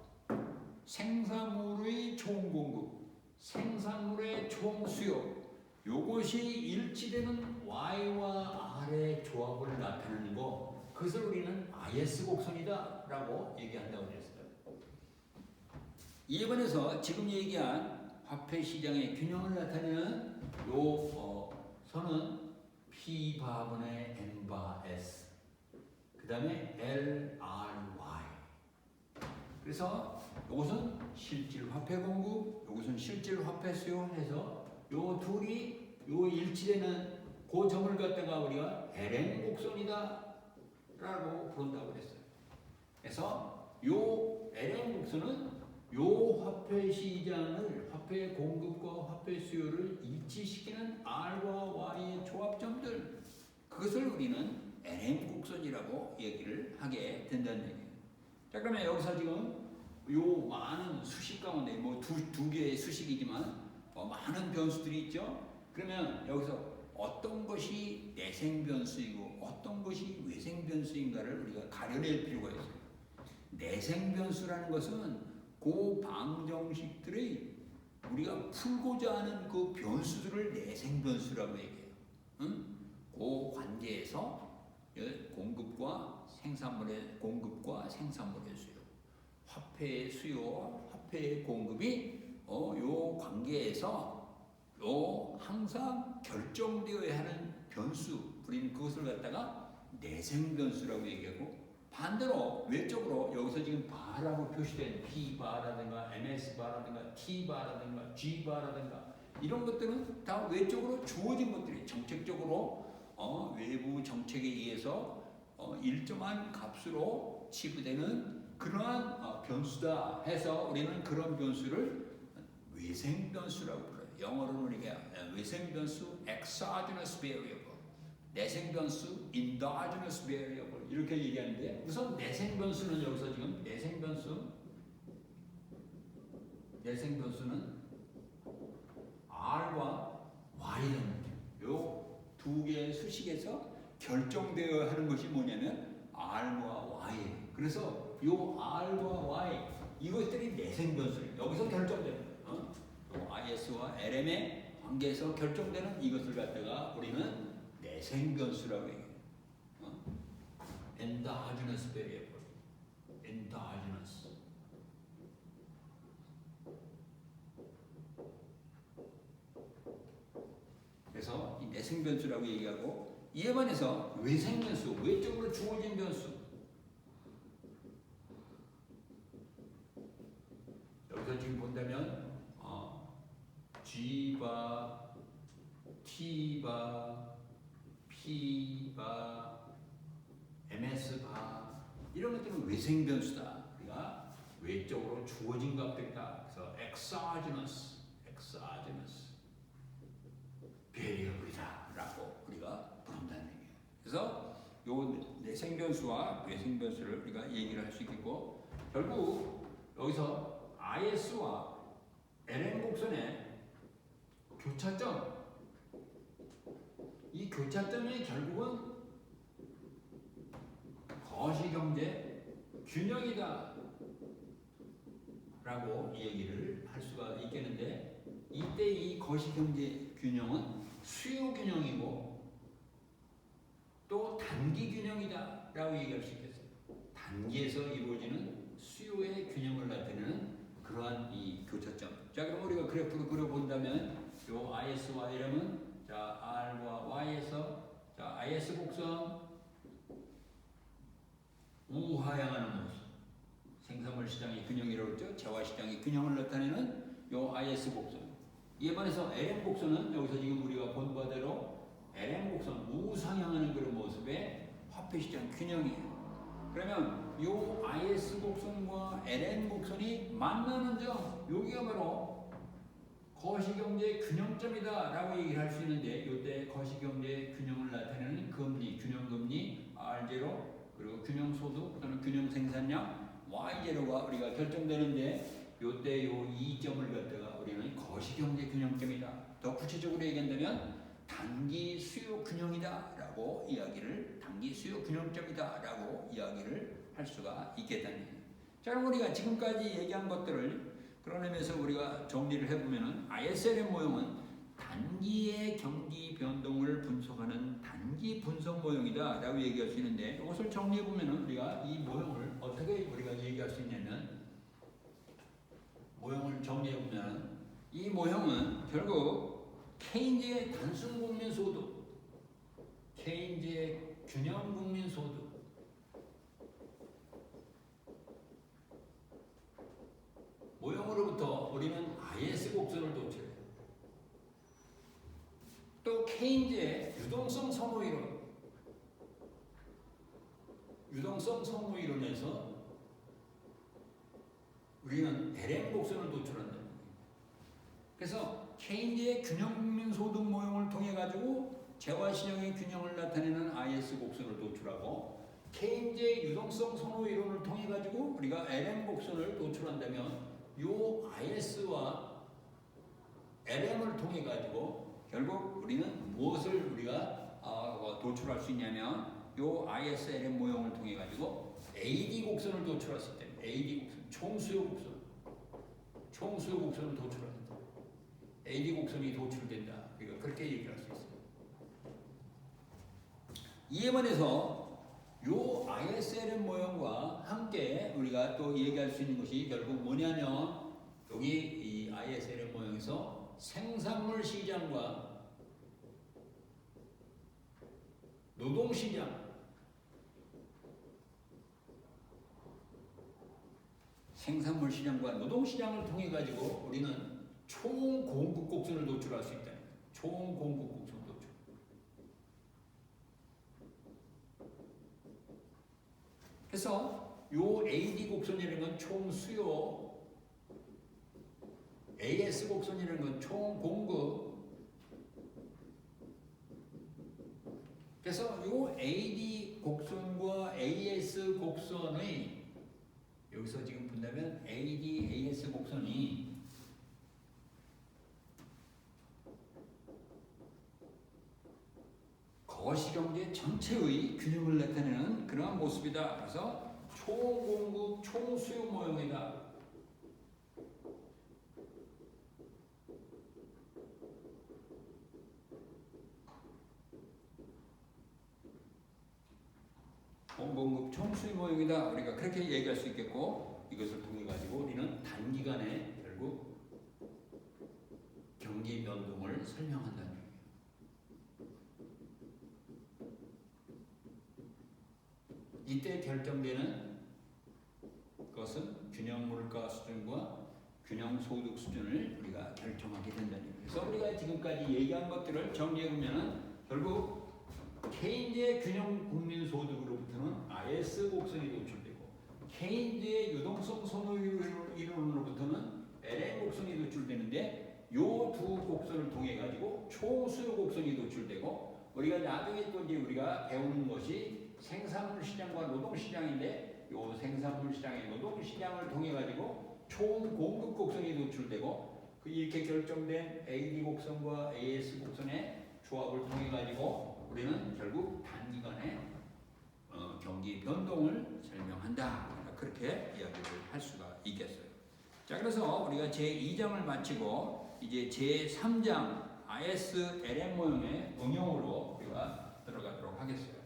생산물의 총 공급, 생산물의 총 수요, 요것이 일치되는 Y와 R의 조합을 나타내는 거, 그것을 우리는 IS 곡선이다라고 얘기한다고 그랬어요. 이번에서 지금 얘기한 화폐 시장의 균형을 나타내는 요 선은 P바분의 N바 S, 그 다음에 LRY. 그래서 이것은 실질 화폐 공급, 이것은 실질 화폐 수요 해서 요 둘이 요 일치되는 그 점을 갖다가 우리가 LM 곡선이다 라고 부른다고 그랬어요. 그래서 요 LM 곡선은 요 화폐 시장을, 화폐 공급과 화폐 수요를 일치시키는 R과 Y의 조합점들, 그것을 우리는 LM 곡선이라고 얘기를 하게 된다는 얘기예요. 자, 그러면 여기서 지금 요 많은 수식 가운데 뭐 두 개의 수식이지만 많은 변수들이 있죠. 그러면 여기서 어떤 것이 내생 변수이고 어떤 것이 외생 변수인가를 우리가 가려낼 필요가 있어요. 내생 변수라는 것은 그 방정식들의 우리가 풀고자 하는 그 변수들을 내생 변수라고 얘기해요. 그 관계에서 공급과 생산물의 공급과 생산물의 수요, 화폐의 수요와 화폐의 공급이 요 관계에서 항상 결정되어야 하는 변수, 우리는 그것을 갖다가 내생 변수라고 얘기하고, 반대로 외적으로 여기서 지금 바라고 표시된 P바라든가 MS바라든가 T바라든가 G바라든가 이런 것들은 다 외적으로 주어진 것들이 정책적으로 외부 정책에 의해서 일정한 값으로 치부되는 그러한 변수다 해서 우리는 그런 변수를 외생 변수라고 불러요. 영어로는 우리가 외생 변수 exogenous variable, 내생 변수 endogenous variable 이렇게 얘기하는데, 우선 내생 변수는 여기서 지금 내생 변수는 R과 Y는 요 두 개의 수식에서 결정되어야 하는 것이 뭐냐면 R과 Y예요. 그래서 요 R과 Y 이것들이 내생 변수예요. 여기서 결정되는 거예요. IS와 LM의 관계에서 결정되는 이것을 갖다가 우리는 내생 변수라고 얘기해요. endogenous variable, endogenous. 그래서 이 내생 변수라고 얘기하고, 이에 반해서 외생 변수, 외적으로 주어진 변수, G바, T바, P바, MS바 이런 것들은 외생 변수다. 우리가 외적으로 주어진 값들이다. 그래서 exogenous variable이다라고 우리가 부른다는 얘기예요. 그래서 요 내생 변수와 외생 변수를 우리가 얘기를 할 수 있겠고, 결국 여기서 IS와 LM 곡선의 교차점, 이 교차점이 결국은 거시경제 균형이다 라고 얘기를 할 수가 있겠는데, 이때 이 거시경제 균형은 수요 균형이고 또 단기 균형이다 라고 얘기할 수 있겠어요. 단기에서 이루어지는 수요의 균형을 나타내는 그러한 이 교차점. 자, 그럼 우리가 그래프로 그려본다면 요 IS와 LM은 자 R과 Y에서 자 IS 곡선 우하향하는 모습, 생산물 시장의 균형이라고 그랬죠. 재화 시장의 균형을 나타내는 요 IS 곡선. 이에 반해서 LM 곡선은 여기서 지금 우리가 본 바대로 LM 곡선 우상향하는 그런 모습의 화폐 시장 균형이에요. 그러면 요 IS 곡선과 LM 곡선이 만나는 점, 여기가 바로 거시경제 균형점이다 라고 얘기를 할 수 있는데, 이때 거시경제 균형을 나타내는 금리, 균형금리 R0, 그리고 균형소득 또는 균형생산량 Y0가 우리가 결정되는데, 이때 요 2점을 갖다가 우리는 거시경제 균형점이다. 더 구체적으로 얘기한다면 단기 수요 균형이다 라고 이야기를, 단기 수요 균형점이다 라고 이야기를 할 수가 있겠다는 얘기예요. 자, 그럼 우리가 지금까지 얘기한 것들을 그런 의미에서 우리가 정리를 해보면은 ISLM 모형은 단기의 경기 변동을 분석하는 단기 분석 모형이다 라고 얘기할 수 있는데, 이것을 정리해보면은 우리가 이 모형을 어떻게 우리가 얘기할 수 있냐면, 모형을 정리해보면 이 모형은 결국 케인즈의 단순 국민 소득, 케인즈의 균형 국민 소득, 모형으로부터 우리는 IS 곡선을 도출해요. 또 케인즈의 유동성 선호 이론, 유동성 선호 이론에서 우리는 LM 곡선을 도출한다. 그래서 케인즈의 균형 국민 소득 모형을 통해 가지고 재화 시장의 균형을 나타내는 IS 곡선을 도출하고, 케인즈의 유동성 선호 이론을 통해 가지고 우리가 LM 곡선을 도출한다면 요 IS와 LM을 통해 가지고 결국 우리는 무엇을 우리가 도출할 수 있냐면, 요 IS LM 모형을 통해 가지고 AD 곡선을 도출할 수 있다. AD 곡선, 총수요 곡선, 총수요 곡선을 도출한다. AD 곡선이 도출된다. 우리가 그렇게 얘기할 수 있어요. 이에 반해서 요 ISLM 모형과 함께 우리가 또 얘기할 수 있는 것이 결국 뭐냐면, 여기 이 ISLM 모형에서 생산물 시장과 노동 시장, 생산물 시장과 노동 시장을 통해 가지고 우리는 총 공급 곡선을 도출할 수 있다. 총 공급 곡선 도출. 그래서 요 AD 곡선이라는 건 총 수요, AS 곡선이라는 건 총 공급. 그래서 요 AD 곡선과 AS 곡선의, 여기서 지금 본다면 AD, AS 곡선이 거시경제 전체의 균형을 나타내는 그러한 모습이다. 그래서 총공급, 총수요 모형이다. 총공급, 총수요 모형이다. 우리가 그렇게 얘기할 수 있겠고, 이것을 통해 가지고 우리는 단기간에 결국 경기 변동을 설명한다는 얘기예요. 이때 결정되는 것은 균형 물가 수준과 균형 소득 수준을 우리가 결정하게 된다는 거예요. 그래서 우리가 지금까지 얘기한 것들을 정리해 보면은 결국 케인즈의 균형 국민 소득으로부터는 IS 곡선이 도출되고 케인즈의 유동성 선호 이론으로부터는 LM 곡선이 도출되는데 요 두 곡선을 통해 가지고 총수요 곡선이 도출되고 우리가 나중에 또 이제 우리가 배우는 것이 생산물 시장과 노동 시장인데 요 생산물 시장의 노동 시장을 통해 가지고 총 공급 곡선이 도출되고 이렇게 결정된 AD 곡선과 AS 곡선의 조합을 통해 가지고 우리는 결국 단기간에 경기 변동을 설명한다. 그렇게 이야기를 할 수가 있겠어요. 자, 그래서 우리가 제2장을 마치고 이제 제3장 IS LM 모형의 응용으로 우리가 들어가도록 하겠어요.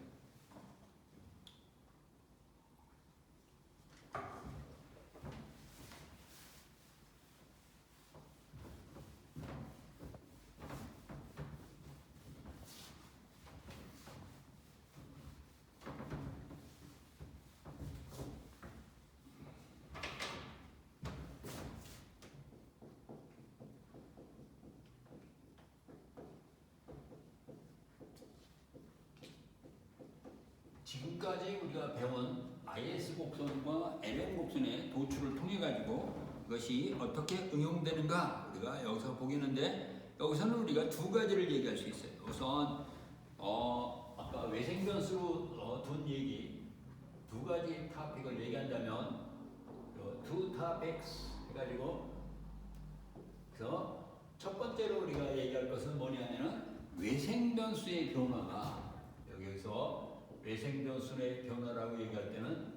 지금까지 우리가 배운 IS 곡선과 LM 곡선의 도출을 통해 가지고 이것이 어떻게 응용되는가 우리가 여기서 보겠는데 여기서는 우리가 두 가지를 얘기할 수 있어요. 우선 아까 외생 변수로 둔 얘기 두 가지 토픽을 얘기한다면 two topics 해가지고 그래서 첫 번째로 우리가 얘기할 것은 뭐냐면은 외생 변수의 변화가 여기서 외생 변수의 변화라고 얘기할 때는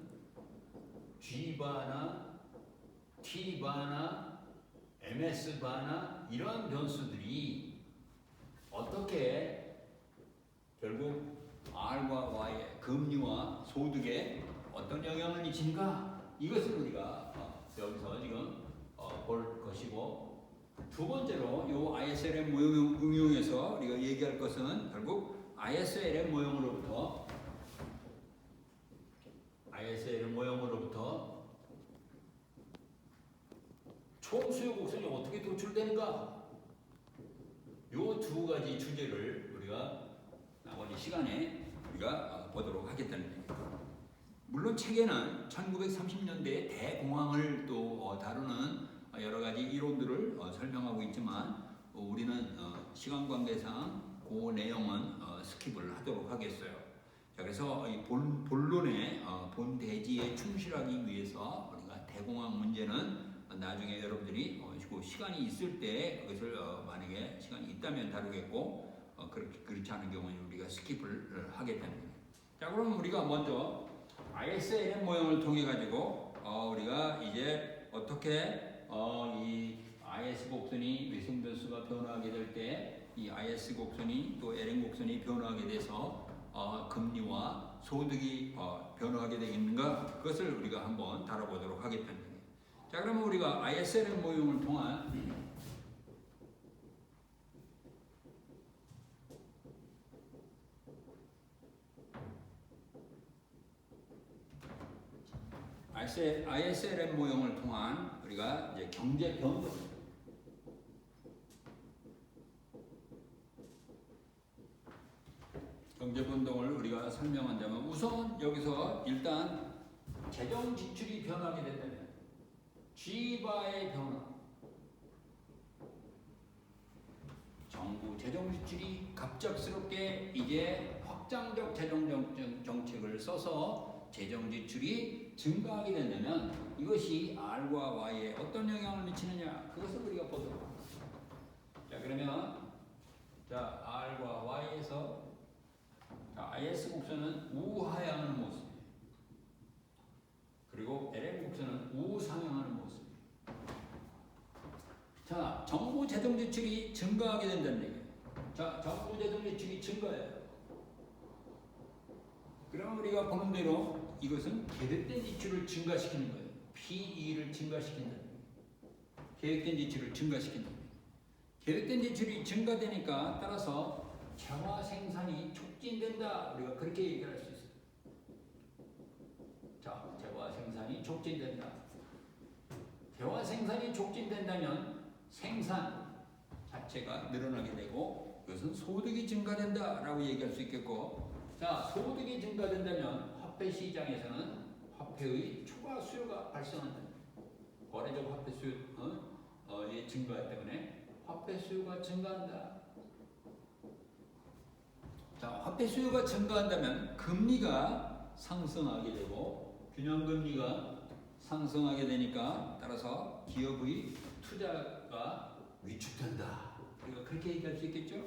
G바나 T바나 MS바나 이런 변수들이 어떻게 결국 R과 Y의 금리와 소득에 어떤 영향을 미치는가 이것을 우리가 여기서 지금 볼 것이고 두 번째로 이 ISLM 모형 응용에서 우리가 얘기할 것은 결국 ISLM 모형으로부터 총수요 곡선이 어떻게 도출되는가? 요 두 가지 주제를 우리가 나머지 시간에 우리가 보도록 하겠다는 얘기입니다. 물론 책에는 1930년대 대공황을 또 다루는 여러 가지 이론들을 설명하고 있지만 우리는 시간 관계상 그 내용은 스킵을 하도록 하겠어요. 자, 그래서 이 본론의 본 대지에 충실하기 위해서 우리가 대공황 문제는 나중에 여러분들이 시간이 있을 때 그것을 만약에 시간이 있다면 다루겠고 그렇지 않은 경우는 우리가 스킵을 하게 되는 거예요. 자, 그럼 우리가 먼저 ISLM 모형을 통해 가지고 우리가 이제 어떻게 이 IS 곡선이 외생 변수가 변화하게 될 때 이 IS 곡선이 또 LM 곡선이 변화하게 돼서 금리와 소득이 변화하게 되겠는가 그것을 우리가 한번 다뤄보도록 하겠습니다. 자, 그러면 우리가 ISLM 모형을 통한 ISLM 모형을 통한 우리가 이제 경제 변동 우리가 설명한다면 우선 여기서 일단 재정 지출이 변하게 된다면 G바의 변화 정부 재정 지출이 갑작스럽게 이제 확장적 재정 정책을 써서 재정 지출이 증가하게 된다면 이것이 R과 Y에 어떤 영향을 미치느냐 그것을 우리가 보도록 하겠습니다. 자, 그러면 자 R과 Y에서 IS 곡선은 우하향하는 모습 그리고 LM 곡선은 우상향하는 모습. 자, 정부 재정 지출이 증가하게 된다는 얘기예요. 자, 정부 재정 지출이 증가해요. 그럼 우리가 보는 대로 이것은 계획된 지출을 증가시키는 거예요. PE를 증가시킨다. 계획된 지출을 증가시킨다. 계획된 지출이 증가되니까 따라서 재화 생산이 촉진된다. 우리가 그렇게 얘기할 수 있어요. 자, 재화 생산이 촉진된다. 대화 생산이 촉진된다면 생산 자체가 늘어나게 되고 그것은 소득이 증가된다라고 얘기할 수 있겠고, 자, 소득이 증가된다면 화폐 시장에서는 화폐의 추가 수요가 발생한다. 거래적 화폐 수요 증가 때문에 화폐 수요가 증가한다. 자, 화폐 수요가 증가한다면 금리가 상승하게 되고 균형금리가 상승하게 되니까 따라서 기업의 투자가 위축된다. 우리가 그렇게 얘기할 수 있겠죠?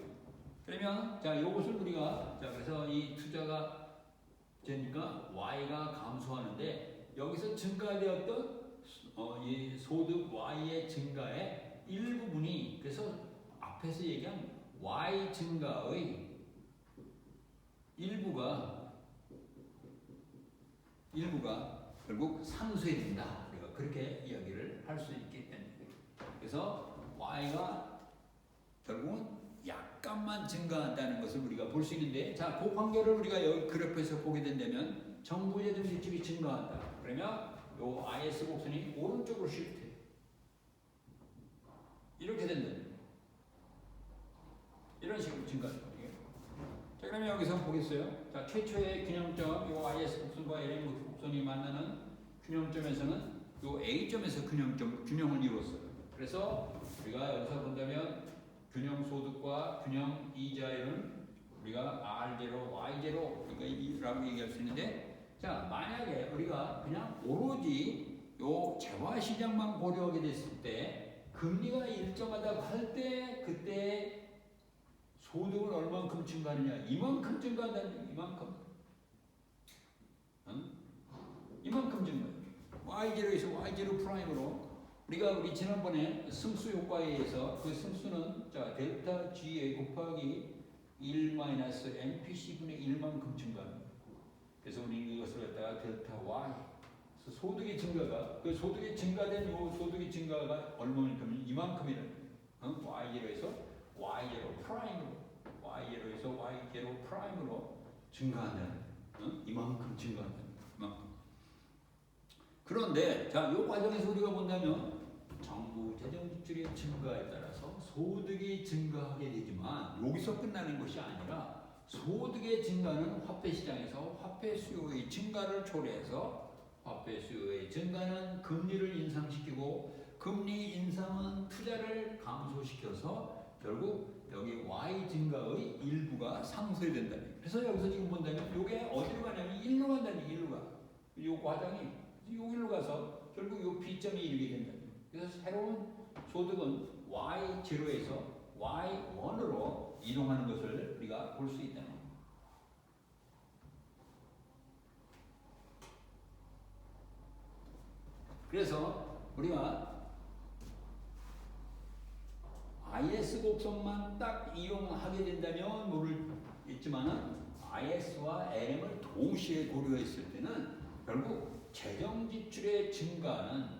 그러면 자, 이것을 우리가 자, 그래서 이 투자가 되니까 Y가 감소하는데 여기서 증가되었던 이 소득 Y의 증가의 일부분이 그래서 앞에서 얘기한 Y 증가의 일부가 결국 상쇄된다. 우리가 그렇게 이야기를 할 수 있기 때문에 그래서 Y가 결국은 약간만 증가한다는 것을 우리가 볼 수 있는데, 자, 그 관계를 우리가 여기 그래프에서 보게 된다면 정부 재정 지출이 증가한다. 그러면 요 IS 곡선이 오른쪽으로 시프트 이렇게 된다. 이런 식으로 증가합니다. 자, 그러면 여기서 보겠어요. 자, 최초의 균형점, 요 IS 곡선과 LM 곡선이 만나는 균형점에서는 요 A점에서 균형을 이루었어요. 그래서 우리가 여기서 본다면 균형 소득과 균형 이자율은 우리가 R0, Y0 라고 얘기할 수 있는데, 자, 만약에 우리가 그냥 오로지 요 재화 시장만 고려하게 됐을 때 금리가 일정하다고 할 때 그때 소득은 얼만큼 증가하느냐? 이만큼 증가한다는 이만큼. 응? 이만큼 증가. Y0에서 Y0 프라임으로 우리 지난번에 승수 효과에 의해서 그 승수는 자 델타 G에 곱하기 1 마이너스 MPC분의 1만큼 증가합니다. 그래서 우리는 이것을 갖다가 델타 Y. 그래서 소득의 증가가 그 소득이 증가된 요 소득의 증가가 얼마만큼 이만큼이라는 거예요. Y0에서 Y0 프라임으로 Y0에서 Y0 프라임으로 증가한다는 이만큼 증가한다는 이만큼. 그런데 자, 이 과정에서 우리가 본다면 정부 재정 지출의 증가에 따라서 소득이 증가하게 되지만 여기서 끝나는 것이 아니라 소득의 증가는 화폐 시장에서 화폐 수요의 증가를 초래해서 화폐 수요의 증가는 금리를 인상시키고 금리 인상은 투자를 감소시켜서 결국 여기 Y 증가의 일부가 상쇄된다. 그래서 여기서 지금 본다면 이게 어디로 가냐면 1로 간다는 얘기, 1로 가. 이 과정이 여기로 가서 결국 이 B점에 이르게 된다. 그래서 새로운 소득은 Y0에서 Y1으로 이동하는 것을 우리가 볼 수 있다는 겁니다. 그래서 우리가 IS 곡선만 딱 이용하게 된다면 모르겠지만은 IS와 LM을 동시에 고려했을 때는 결국 재정 지출의 증가는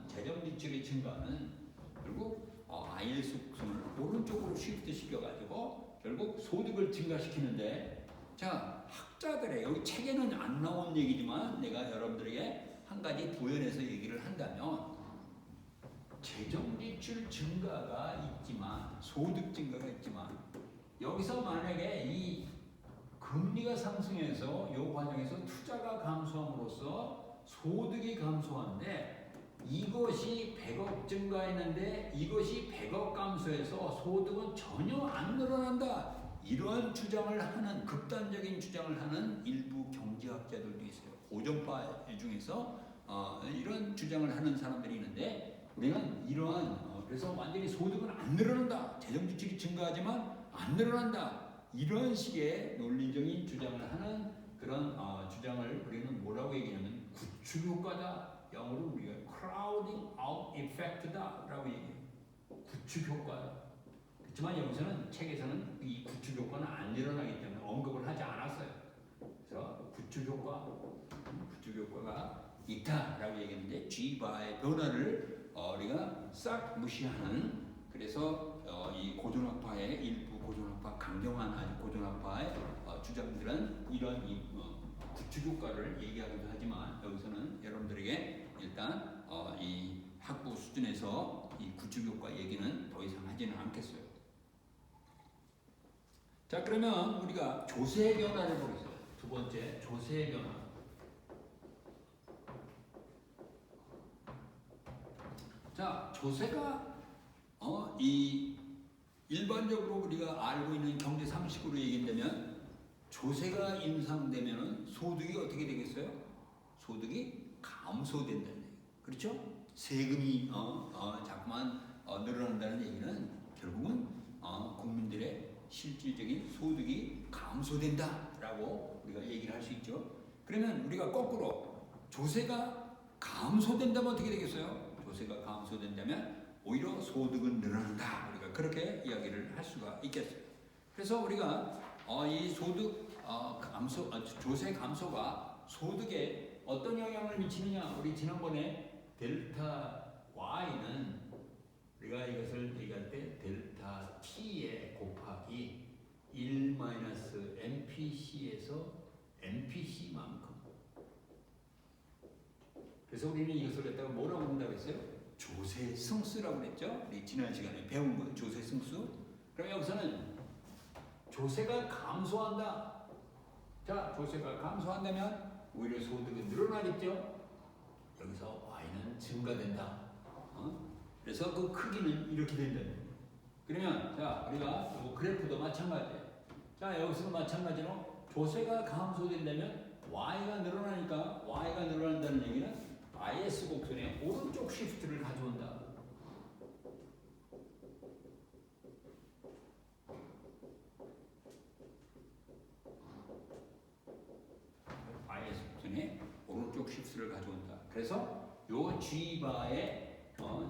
결국 IS 곡선을 오른쪽으로 시프트 시켜가지고 결국 소득을 증가시키는데, 자, 학자들의 여기 책에는 안 나온 얘기지만 내가 여러분들에게 한 가지 부연해서 얘기를 한다면 재정 지출 증가가 있지만 소득 증가가 있지만 여기서 만약에 이 금리가 상승해서 이 과정에서 투자가 감소함으로써 소득이 감소하는데 이것이 100억 증가했는데 이것이 100억 감소해서 소득은 전혀 안 늘어난다. 이러한 주장을 하는 극단적인 주장을 하는 일부 경제학자들도 있어요. 고정파 중에서 이런 주장을 하는 사람들이 있는데 우리는 이러한 그래서 완전히 소득은 안 늘어난다. 재정 지출이 증가하지만 안 늘어난다. 이런 식의 논리적인 주장을 하는 그런 주장을 우리는 뭐라고 얘기하냐면 구축 효과다. 영어로 우리가 crowding out effect다라고 얘기해요. 구축 효과다. 그렇지만 여기서는 책에서는 이 구축 효과는 안 일어나기 때문에 언급을 하지 않았어요. 그래서 구축 효과가 있다라고 얘기했는데 G바의 변화를 우리가 싹 무시하는, 그래서 이 고전학파의 일부 고전학파 강경한 아주 고전학파의 주장들은 이런 구축 효과를 얘기하기도 하지만 여기서는 여러분들에게 일단 이 학부 수준에서 이 구축효과 얘기는 더 이상 하지는 않겠어요. 자, 그러면 우리가 조세의 변화를 보겠어요. 두 번째, 조세의 변화. 자, 조세가 이 일반적으로 우리가 알고 있는 경제 상식으로 얘기한다면 조세가 인상되면 소득이 어떻게 되겠어요? 소득이 감소된다는 얘기예요. 그렇죠? 세금이 자꾸만 늘어난다는 얘기는 결국은 국민들의 실질적인 소득이 감소된다라고 우리가 얘기를 할 수 있죠. 그러면 우리가 거꾸로 조세가 감소된다면 어떻게 되겠어요? 조세가 감소된다면 오히려 소득은 늘어난다. 우리가 그렇게 이야기를 할 수가 있겠어요. 그래서 우리가 이 소득 감소, 조세 감소가 소득에 어떤 영향을 미치느냐? 우리 지난번에 델타 Y는 우리가 이것을 얘기할 때 델타 T에 곱하기 1-MPC에서 MPC만큼. 그래서 우리는 이것을 갖다가 뭐라고 한다고 했어요? 조세 승수라고 그랬죠? 우리 지난 시간에 배운 거 조세 승수. 그럼 여기서는 조세가 감소한다. 자, 조세가 감소한다면 오히려 소득은 늘어나겠죠? 여기서 Y는 증가된다. 그래서 그 크기는 이렇게 된다. 그러면 자, 우리가 이 그래프도 마찬가지예요. 자, 여기서도 마찬가지로 조세가 감소된다면 Y가 늘어나니까 Y가 늘어난다는 얘기는 IS 곡선의 오른쪽 시프트를 가져온다. IS 곡선의 오른쪽 시프트를 가져온다. 그래서 요 G바의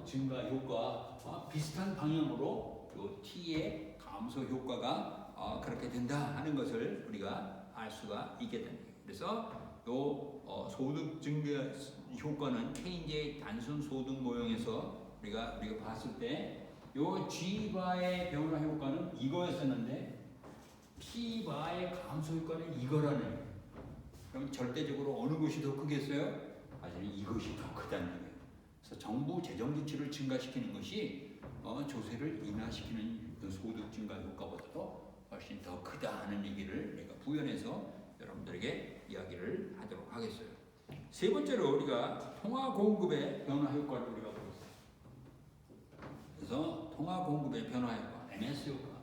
증가 효과와 비슷한 방향으로 요 T의 감소 효과가 그렇게 된다 하는 것을 우리가 알 수가 있게 됩니다. 그래서 요 소득 증가 효과는 케인즈의 단순 소득 모형에서 우리가 봤을 때 요 G바의 변화 효과는 이거였었는데 T바의 감소 효과는 이거라는. 그럼 절대적으로 어느 것이 더 크겠어요? 사실 이것이 더 크다는 얘기예요. 그래서 정부 재정 지출을 증가시키는 것이 조세를 인하시키는 그 소득 증가 효과보다도 훨씬 더 크다 하는 얘기를 내가 부연해서 여러분들에게 이야기를 하도록 하겠어요. 세 번째로 우리가 통화 공급의 변화 효과를 우리가 보겠습니다. 그래서 통화 공급의 변화 효과, MS 효과.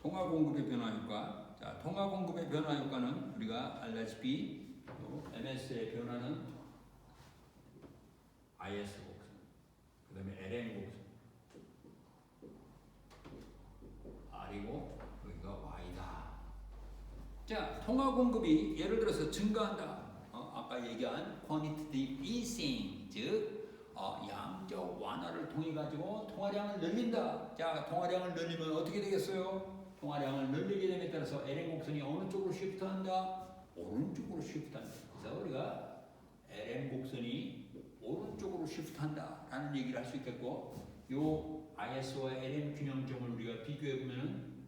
통화 공급의 변화 효과. 자, 통화 공급의 변화 효과는 우리가 알다시피 MS의 변화는 IS 곡선, 그 다음에 LN 곡선, R이고 여기가 Y다. 자, 통화 공급이 예를 들어서 증가한다. 아까 얘기한 quantitative easing, 즉 양적 완화를 통해 가지고 통화량을 늘린다. 자, 통화량을 늘리면 어떻게 되겠어요? 통화량을 늘리게 됨에 따라서 LN 곡선이 어느 쪽으로 쉬프트한다? 오른쪽으로 쉬프트한다. 그래서 우리가 LN 곡선이 오른쪽으로 쉬프트한다라는 얘기를 할 수 있겠고, 요 IS와 LN 균형점을 우리가 비교해 보면은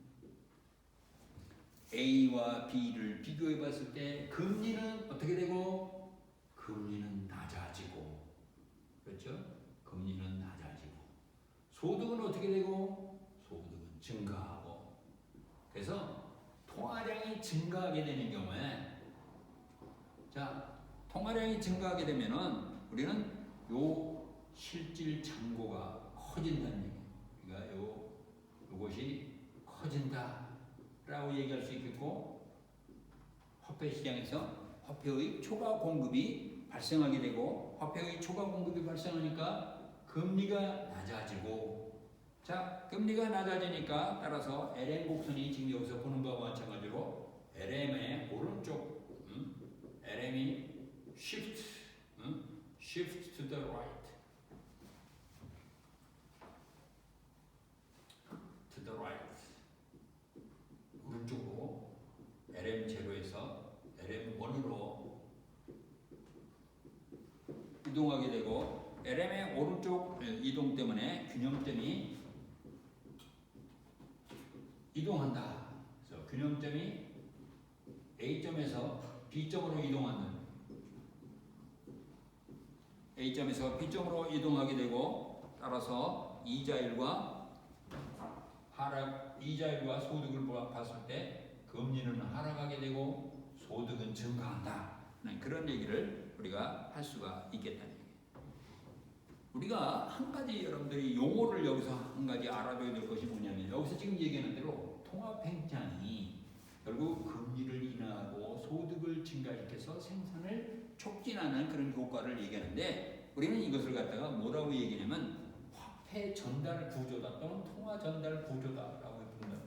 A와 B를 비교해 봤을 때 금리는 어떻게 되고? 금리는 낮아지고, 그렇죠? 금리는 낮아지고, 소득은 어떻게 되고? 소득은 증가하고. 그래서 통화량이 증가하게 되는 경우에, 자, 통화량이 증가하게 되면은 우리는 요 실질 잔고가 커진다는 얘기예요. 그러니까 요것이 커진다라고 얘기할 수 있겠고, 화폐 시장에서 화폐의 초과 공급이 발생하게 되고, 화폐의 초과 공급이 발생하니까 금리가 낮아지고, 자, 금리가 낮아지니까 따라서 LN 곡선이 지금 여기서 보는 바와 마찬가지로 LM의 오른쪽, LM이 shift to the right, to the right, 오른쪽으로 LM0에서 LM1으로 이동하게 되고, LM의 오른쪽 이동 때문에 균형점이 이동한다. 그래서 균형점이 A점에서 B점으로 이동하는 A점에서 B점으로 이동하게 되고 따라서 이자율과 소득을 봤을 때 금리는 하락하게 되고 소득은 증가한다. 그런 얘기를 우리가 할 수가 있겠다는 얘기예요. 우리가 한 가지 여러분들이 용어를 여기서 한 가지 알아둬야 될 것이 뭐냐면 여기서 지금 얘기하는 대로 통합행장이 결국 금리를 인하하고 소득을 증가시켜서 생산을 촉진하는 그런 효과를 얘기하는데 우리는 이것을 갖다가 뭐라고 얘기하냐면 화폐 전달 구조다 또는 통화 전달 구조다라고 부른다.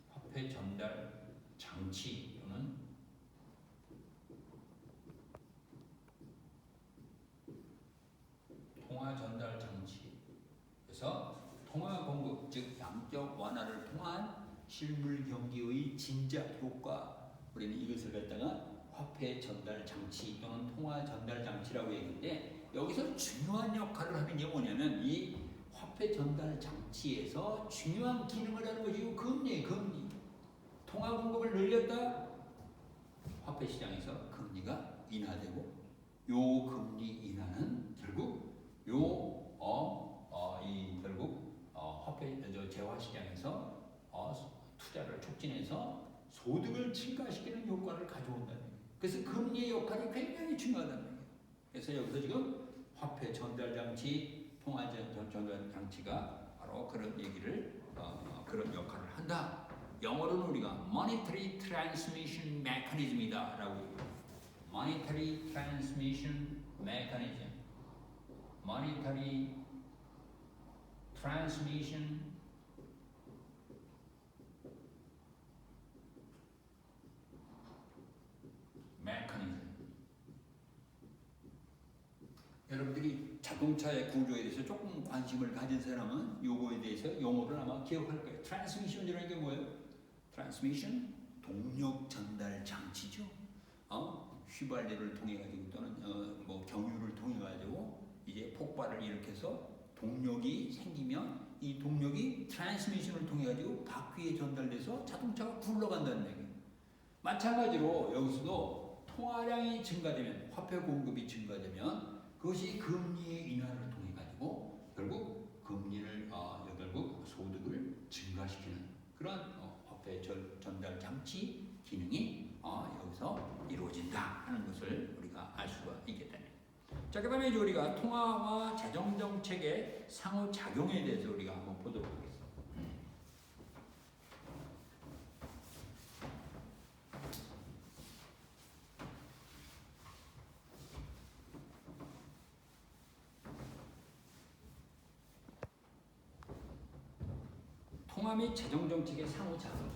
화폐 전달 장치 또는 통화 전달 장치. 그래서 통화 공급 즉 양적 완화를 통한 실물 경기의 진작 효과. 우리는 이것을 갖다가 화폐 전달 장치 또는 통화 전달 장치라고 얘기하는데 여기서 중요한 역할을 하는 게 뭐냐면 이 화폐 전달 장치에서 중요한 기능을 하는 것이 금리. 통화 공급을 늘렸다. 화폐 시장에서 금리가 인하되고 요 금리 인하는 결국 화폐 재화 시장에서 투자를 촉진해서 소득을 증가시키는 효과를 가져온다는 거예요. 그래서 금리의 역할이 굉장히 중요하다는 거예요. 그래서 여기서 지금 화폐 전달 장치, 통화 전달 장치가 바로 그런 얘기를 그런 역할을 한다. 영어로는 우리가 monetary transmission mechanism이다라고 얘기해요. monetary transmission mechanism, monetary transmission mechanism. 여러분들이 자동차의 구조에 대해서 조금 관심을 가진 사람은 요거에 대해서 용어를 아마 기억할 거예요. 트랜스미션이라는 게 뭐예요? 트랜스미션 동력 전달 장치죠. 휘발유를 통해 가지고 또는 뭐 경유를 통해 가지고 이제 폭발을 일으켜서 동력이 생기면 이 동력이 트랜스미션을 통해 가지고 바퀴에 전달돼서 자동차가 굴러간다는 얘기예요. 마찬가지로 여기서도 통화량이 증가되면 화폐 공급이 증가되면 그것이 금리의 인하를 통해 가지고 결국 금리를 결국 소득을 증가시키는 그런 화폐 전달 장치 기능이 여기서 이루어진다 하는 것을 우리가 알 수가 있겠다는. 자, 그다음에 이제 우리가 통화와 재정 정책의 상호 작용에 대해서 우리가 한번 보도록 하겠습니다. 통화 및 재정 정책의 상호 작용.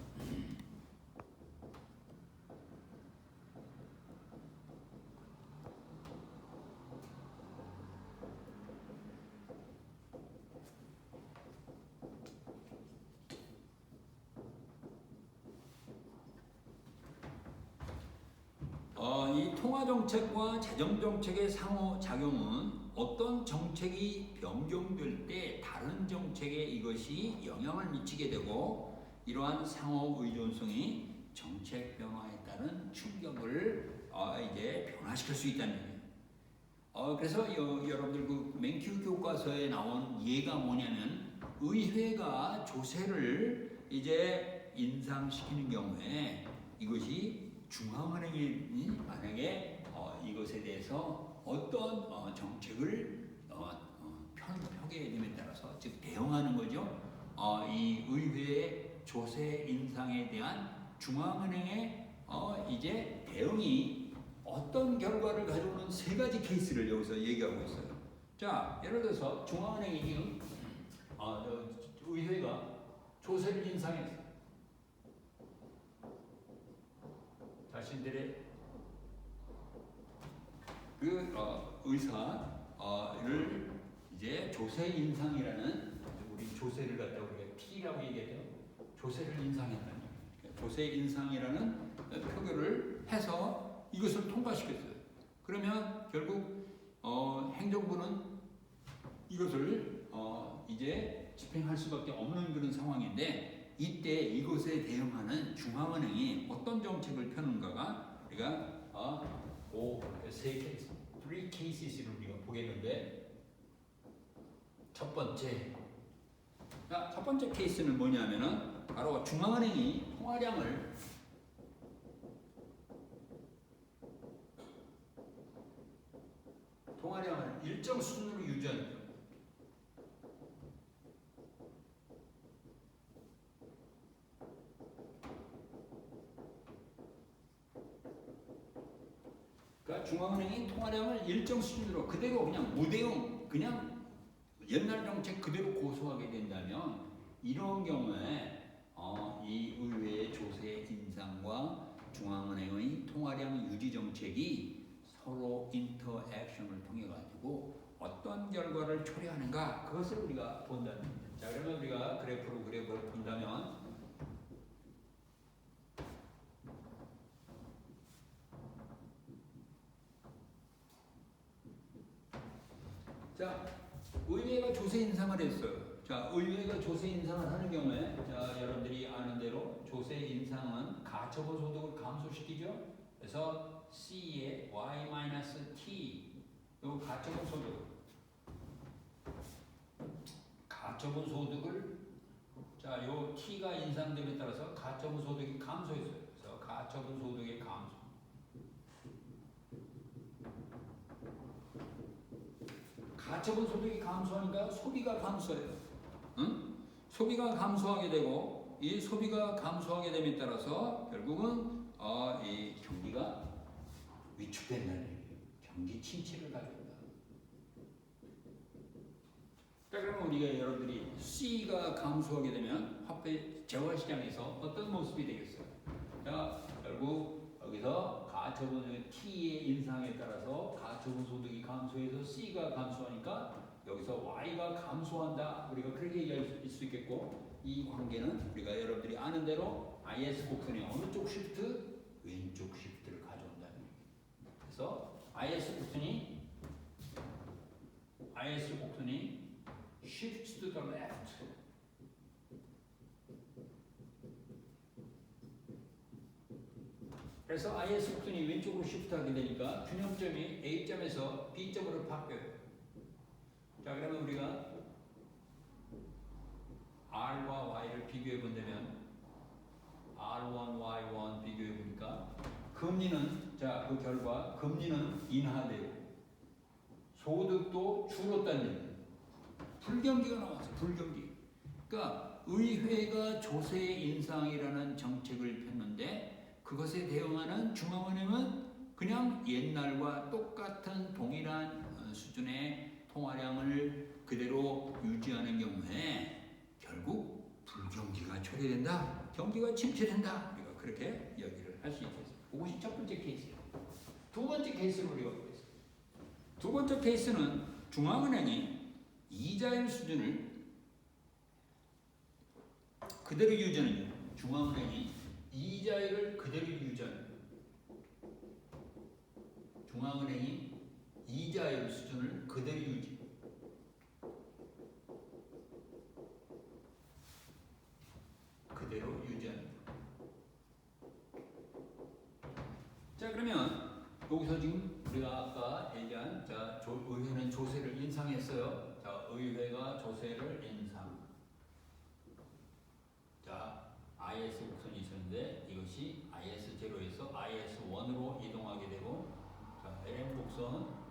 이 통화 정책과 재정 정책의 상호 작용은 어떤 정책이 변경될 때 다른 정책에 이것이 영향을 미치게 되고 이러한 상호 의존성이 정책 변화에 따른 충격을 이제 변화시킬 수 있다는 얘기예요. 그래서 여러분들 그 맹큐 교과서에 나온 예가 뭐냐면 의회가 조세를 이제 인상시키는 경우에 이것이 중앙은행이 만약에 이것에 대해서 어떤 정책을 펴게 됨에 따라서 즉 대응하는 거죠. 이 의회의 조세 인상에 대한 중앙은행의 이제 대응이 어떤 결과를 가져오는 세 가지 케이스를 여기서 얘기하고 있어요. 자, 예를 들어서 중앙은행이 지금 의회가 조세를 인상했어요. 자신들의 그 의사를 이제 조세 인상이라는 우리 조세를 갖다 우리가 T라고 얘기해요. 조세를 인상했다는 거예요. 조세 인상이라는 표결을 해서 이것을 통과시켰어요. 그러면 결국 행정부는 이것을 이제 집행할 수밖에 없는 그런 상황인데 이때 이것에 대응하는 중앙은행이 어떤 정책을 펴는가가 우리가 세 케이스, 3 케이스를 우리가 보겠는데 첫 번째 케이스는 뭐냐면은 바로 중앙은행이 통화량을 일정 수준으로 유지하는 거. 그러니까 중앙은행이 통화량을 일정 수준으로 그대로 그냥 무대응 그냥 옛날 정책 그대로 고수하게 된다면 이런 경우에 이 의회의 조세 인상과 중앙은행의 통화량 유지 정책이 서로 인터액션을 통해 가지고 어떤 결과를 초래하는가 그것을 우리가 본다는 겁니다. 자, 그러면 우리가 그래프를 본다면 자, 의회가 조세 인상을 했어요. 자, 의회가 조세 인상을 하는 경우에 자, 여러분들이 아는 대로 조세 인상은 가처분 소득을 감소시키죠. 그래서 C의 Y-T 요 가처분 소득을 자, 요 T가 인상됨에 따라서 가처분 소득이 감소했어요. 그래서 가처분 소득의 감소. 가처분 소득이 감소하니까 소비가 감소해요. 응? 소비가 감소하게 되고 이 소비가 감소하게 됨에 따라서 결국은 이 경기가 위축된다는 얘기예요. 경기 침체를 가져온다. 자, 그러면 우리가 여러분들이 C가 감소하게 되면 화폐 재화 시장에서 어떤 모습이 되겠어요? 자, 결국 여기서 가처분 T의 인상에 따라서 가처분 소득이 감소해서 C가 감소하니까 여기서 Y가 감소한다. 우리가 그렇게 얘기할 수 있겠고 이 관계는 우리가 여러분들이 아는 대로 IS 곡선이 어느 쪽 시프트? 왼쪽 시프트를 가져온다는 얘기예요. 그래서 IS 곡선이 shifts to the left. 그래서 IS 곡선이 왼쪽으로 시프트하게 되니까 균형점이 A점에서 B점으로 바뀌어요. 자, 그러면 우리가 R과 Y를 비교해 본다면 R1, Y1 비교해 보니까 금리는 자, 그 결과 금리는 인하되고 소득도 줄었다는 얘기예요. 불경기가 나왔어. 불경기. 그러니까 의회가 조세 인상이라는 정책을 폈는데 그것에 대응하는 중앙은행은 그냥 옛날과 똑같은 동일한 수준의 통화량을 그대로 유지하는 경우에 결국 불경기가 초래된다. 경기가 침체된다. 우리가 그렇게 얘기를 할 수 있겠습니다. 그것이 첫 번째 케이스예요. 두 번째 케이스를 우리가 보겠습니다. 두 번째 케이스는 중앙은행이 이자율 수준을 그대로 유지하는 거예요. 중앙은행이 이자율을 그대로 유지하는 거예요. 중앙은행이 이자율 수준을 그대로 유지. 그대로 유지하는 거예요. 자, 그러면 여기서 지금 우리가 아까 얘기한 자, 의회는 조세를 인상했어요. 자, 의회가 조세를 인상. 자, IS 곡선이 있었는데 이것이 IS0에서 IS1으로 이동하게 되고 자, LM 곡선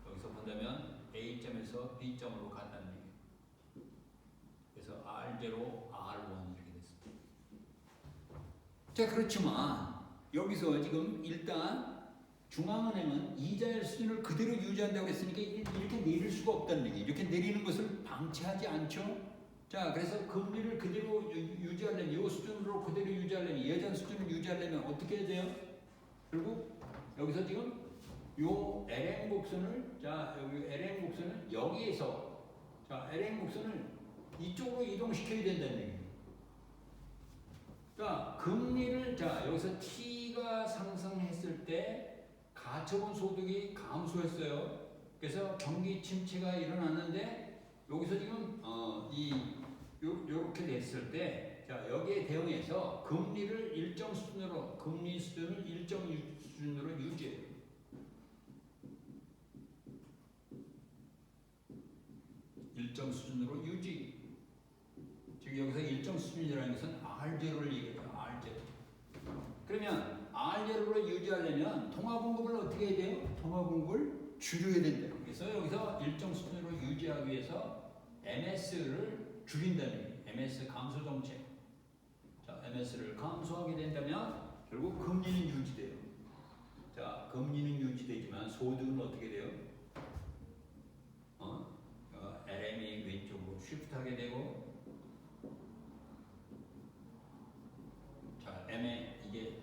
여기서 본다면 A점에서 B점으로 간다는 얘기예요. 그래서 R0, R1 이렇게 됐습니다. 자, 그렇지만 여기서 지금 일단 중앙은행은 이자율 수준을 그대로 유지한다고 했으니까 이렇게 내릴 수가 없다는 얘기예요. 이렇게 내리는 것을 방치하지 않죠. 자, 그래서 금리를 그대로 유지하려면 이 수준으로 그대로 유지하려면 예전 수준을 유지하려면 어떻게 해야 돼요? 결국 여기서 지금 요 LM 곡선을 자, 여기 LM 곡선을 여기에서 자, LM 곡선을 이쪽으로 이동시켜야 된다는 얘기예요. 그러니까 금리를 자, 여기서 T가 상승했을 때 가처분 소득이 감소했어요. 그래서 경기 침체가 일어났는데 여기서 지금 요렇게 됐을 때 자, 여기에 대응해서 금리를 일정 수준으로, 금리 수준을 일정 수준으로 유지해요. 일정 수준으로 유지. 즉 여기서 일정 수준이라는 것은 R0를 얘기해요. R0. 그러면 R0를 유지하려면 통화공급을 어떻게 해야 돼요? 통화공급을 줄여야 된다. 그래서 여기서 일정 수준으로 유지하기 위해서 MS를 줄인다는 얘기예요. MS 감소 정책. 자, MS를 감소하게 된다면 결국 금리는 유지돼요. 자, 금리는 유지되지만 소득은 어떻게 돼요? LM이 왼쪽으로 쉬프트하게 되고, 자, M에 이게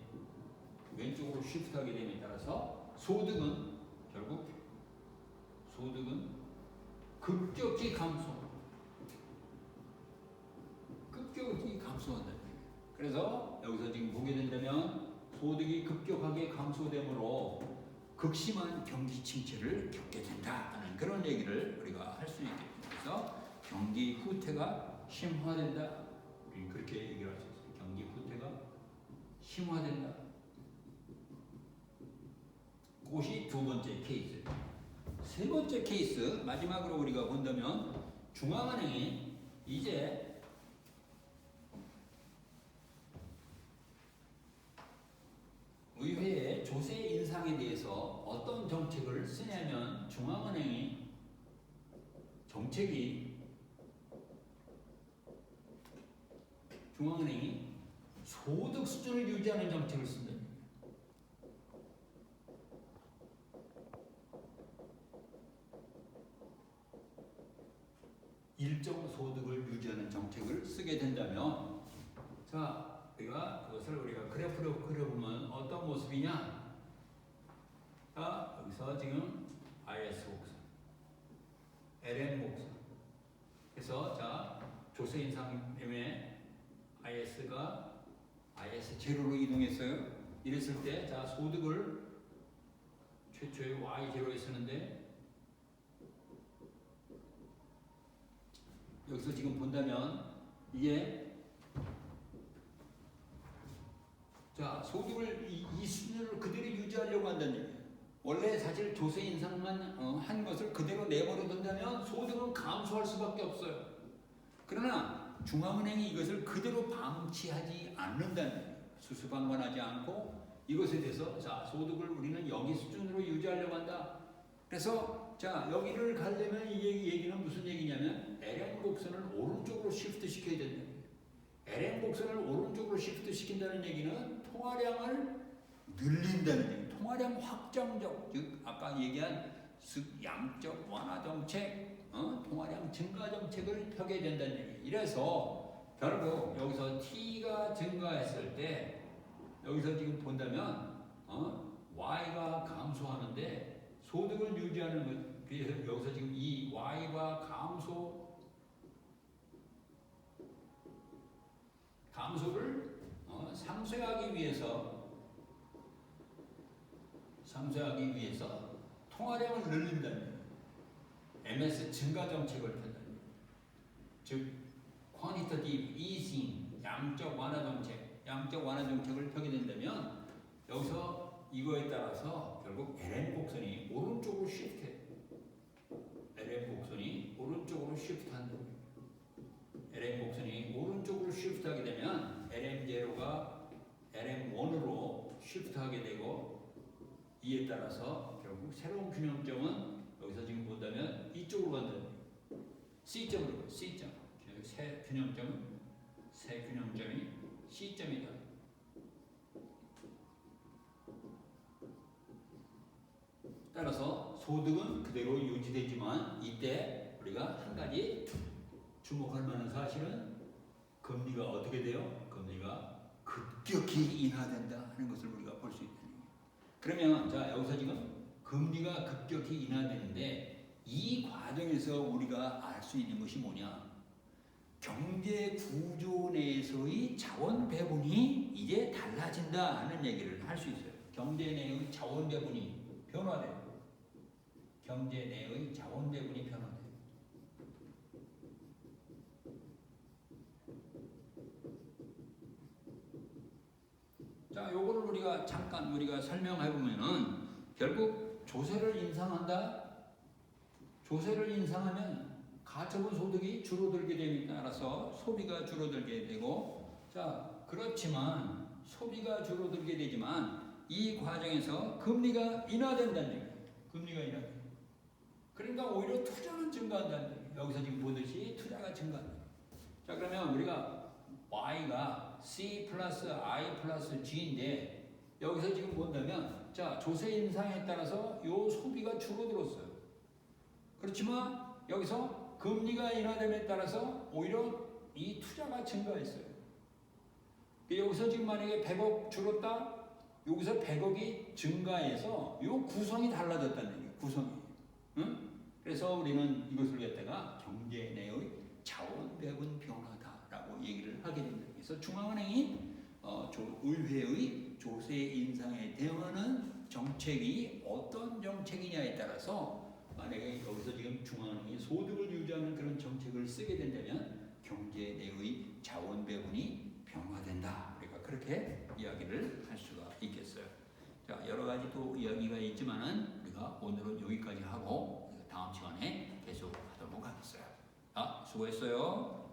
왼쪽으로 쉬프트하게 됨에 따라서 소득은 결국 급격히 감소한다. 그래서 여기서 지금 보게 된다면 소득이 급격하게 감소되므로 극심한 경기 침체를 겪게 된다는 그런 얘기를 우리가 할 수 있겠습니다. 그래서 경기 후퇴가 심화된다. 그렇게 얘기를 할 수 있습니다. 경기 후퇴가 심화된다. 그것이 두 번째 케이스. 세 번째 케이스, 마지막으로 우리가 본다면 중앙은행이 이제 의회의 조세 인상에 대해서 어떤 정책을 쓰냐면 중앙은행이 소득 수준을 유지하는 정책을 쓴다. 일정 소득을 유지하는 정책을 쓰게 된다면, 자, 그것을 우리가 그래프로 그려보면 어떤 모습이냐? 자, 여기서 지금 IS 곡선, LM 곡선. 그래서 자, 조세 인상 때문에 IS가 IS 제로로 이동했어요. 이랬을 때, 자, 소득을 최초에 Y 제로에 쓰는데, 여기서 지금 본다면 이게, 자, 소득을 이 수준을 그대로 유지하려고 한다는 얘기예요. 원래 사실 조세 인상만 한 것을 그대로 내버려 둔다면 소득은 감소할 수밖에 없어요. 그러나 중앙은행이 이것을 그대로 방치하지 않는다는 얘기예요. 수수방관하지 않고 이것에 대해서, 자, 소득을 우리는 여기 수준으로 유지하려고 한다. 그래서 자, 여기를 가려면 이 얘기는 무슨 얘기냐면 LM 곡선을 오른쪽으로 시프트 시켜야 된다. LM 곡선을 오른쪽으로 시프트 시킨다는 얘기는 통화량을 늘린다는 얘기. 통화량 확장적, 즉 아까 얘기한 양적 완화 정책, 통화량 증가 정책을 펴게 된다는 얘기. 이래서 결국 여기서 T가 증가했을 때 여기서 지금 본다면 Y가 감소하는데 소득을 유지하는 것. 그래서 여기서 지금 이 Y가 감소를 상쇄하기 위해서 통화량을 늘린다는 거예요. MS 증가 정책을 편다는 거예요. 즉 quantitative easing, 양적 완화 정책을 펴게 된다면 여기서 이거에 따라서 결국 LM 곡선이 오른쪽으로 shift해. LM 곡선이 오른쪽으로 shift한다. LM 곡선이 오른쪽으로 shift하게 되면 LM0가 LM1으로 shift하게 되고, 이에 따라서 결국 새로운 균형점은 여기서 지금 본다면 이쪽으로 간다. C점으로, C점. 새 균형점이 C점이다. 따라서 소득은 그대로 유지되지만 이때 우리가 한 가지 주목할 만한 사실은 금리가 어떻게 돼요? 금리가 급격히 인하된다 하는 것을 우리가 볼 수 있다는 거예요. 그러면 자, 여기서 지금 금리가 급격히 인하되는데 이 과정에서 우리가 알 수 있는 것이 뭐냐? 경제 구조 내에서의 자원 배분이 이제 달라진다 하는 얘기를 할 수 있어요. 경제 내의 자원 배분이 변화돼요. 경제 내의 자원 배분이 변화돼요. 우리가 잠깐 설명해 보면은 결국 조세를 인상한다. 조세를 인상하면 가처분 소득이 줄어들게 됨에 따라서 소비가 줄어들게 되고, 자, 그렇지만 소비가 줄어들게 되지만 이 과정에서 금리가 인하된다는 얘기예요. 금리가 인하된다. 그러니까 오히려 투자는 증가한다는 얘기예요. 여기서 지금 보듯이 투자가 증가한다. 자, 그러면 우리가 Y가 C 플러스 I 플러스 G인데 여기서 지금 본다면, 자, 조세 인상에 따라서 요 소비가 줄어들었어요. 그렇지만 여기서 금리가 인하됨에 따라서 오히려 이 투자가 증가했어요. 여기서 지금 만약에 100억 줄었다, 여기서 100억이 증가해서 요 구성이 달라졌다는 얘기예요. 구성이. 응? 그래서 우리는 이것을 갖다가 경제 내의 자원 배분 변화다라고 얘기를 하게 됩니다. 그래서 중앙은행이 의회의 조세 인상에 대응하는 정책이 어떤 정책이냐에 따라서 만약에 여기서 지금 중앙은행이 소득을 유지하는 그런 정책을 쓰게 된다면 경제 내의 자원 배분이 변화된다. 그러니까 그렇게 이야기를 할 수가 있겠어요. 자, 여러 가지 또 이야기가 있지만은 우리가 오늘은 여기까지 하고 다음 시간에 계속 하도록 하겠어요. 수고했어요.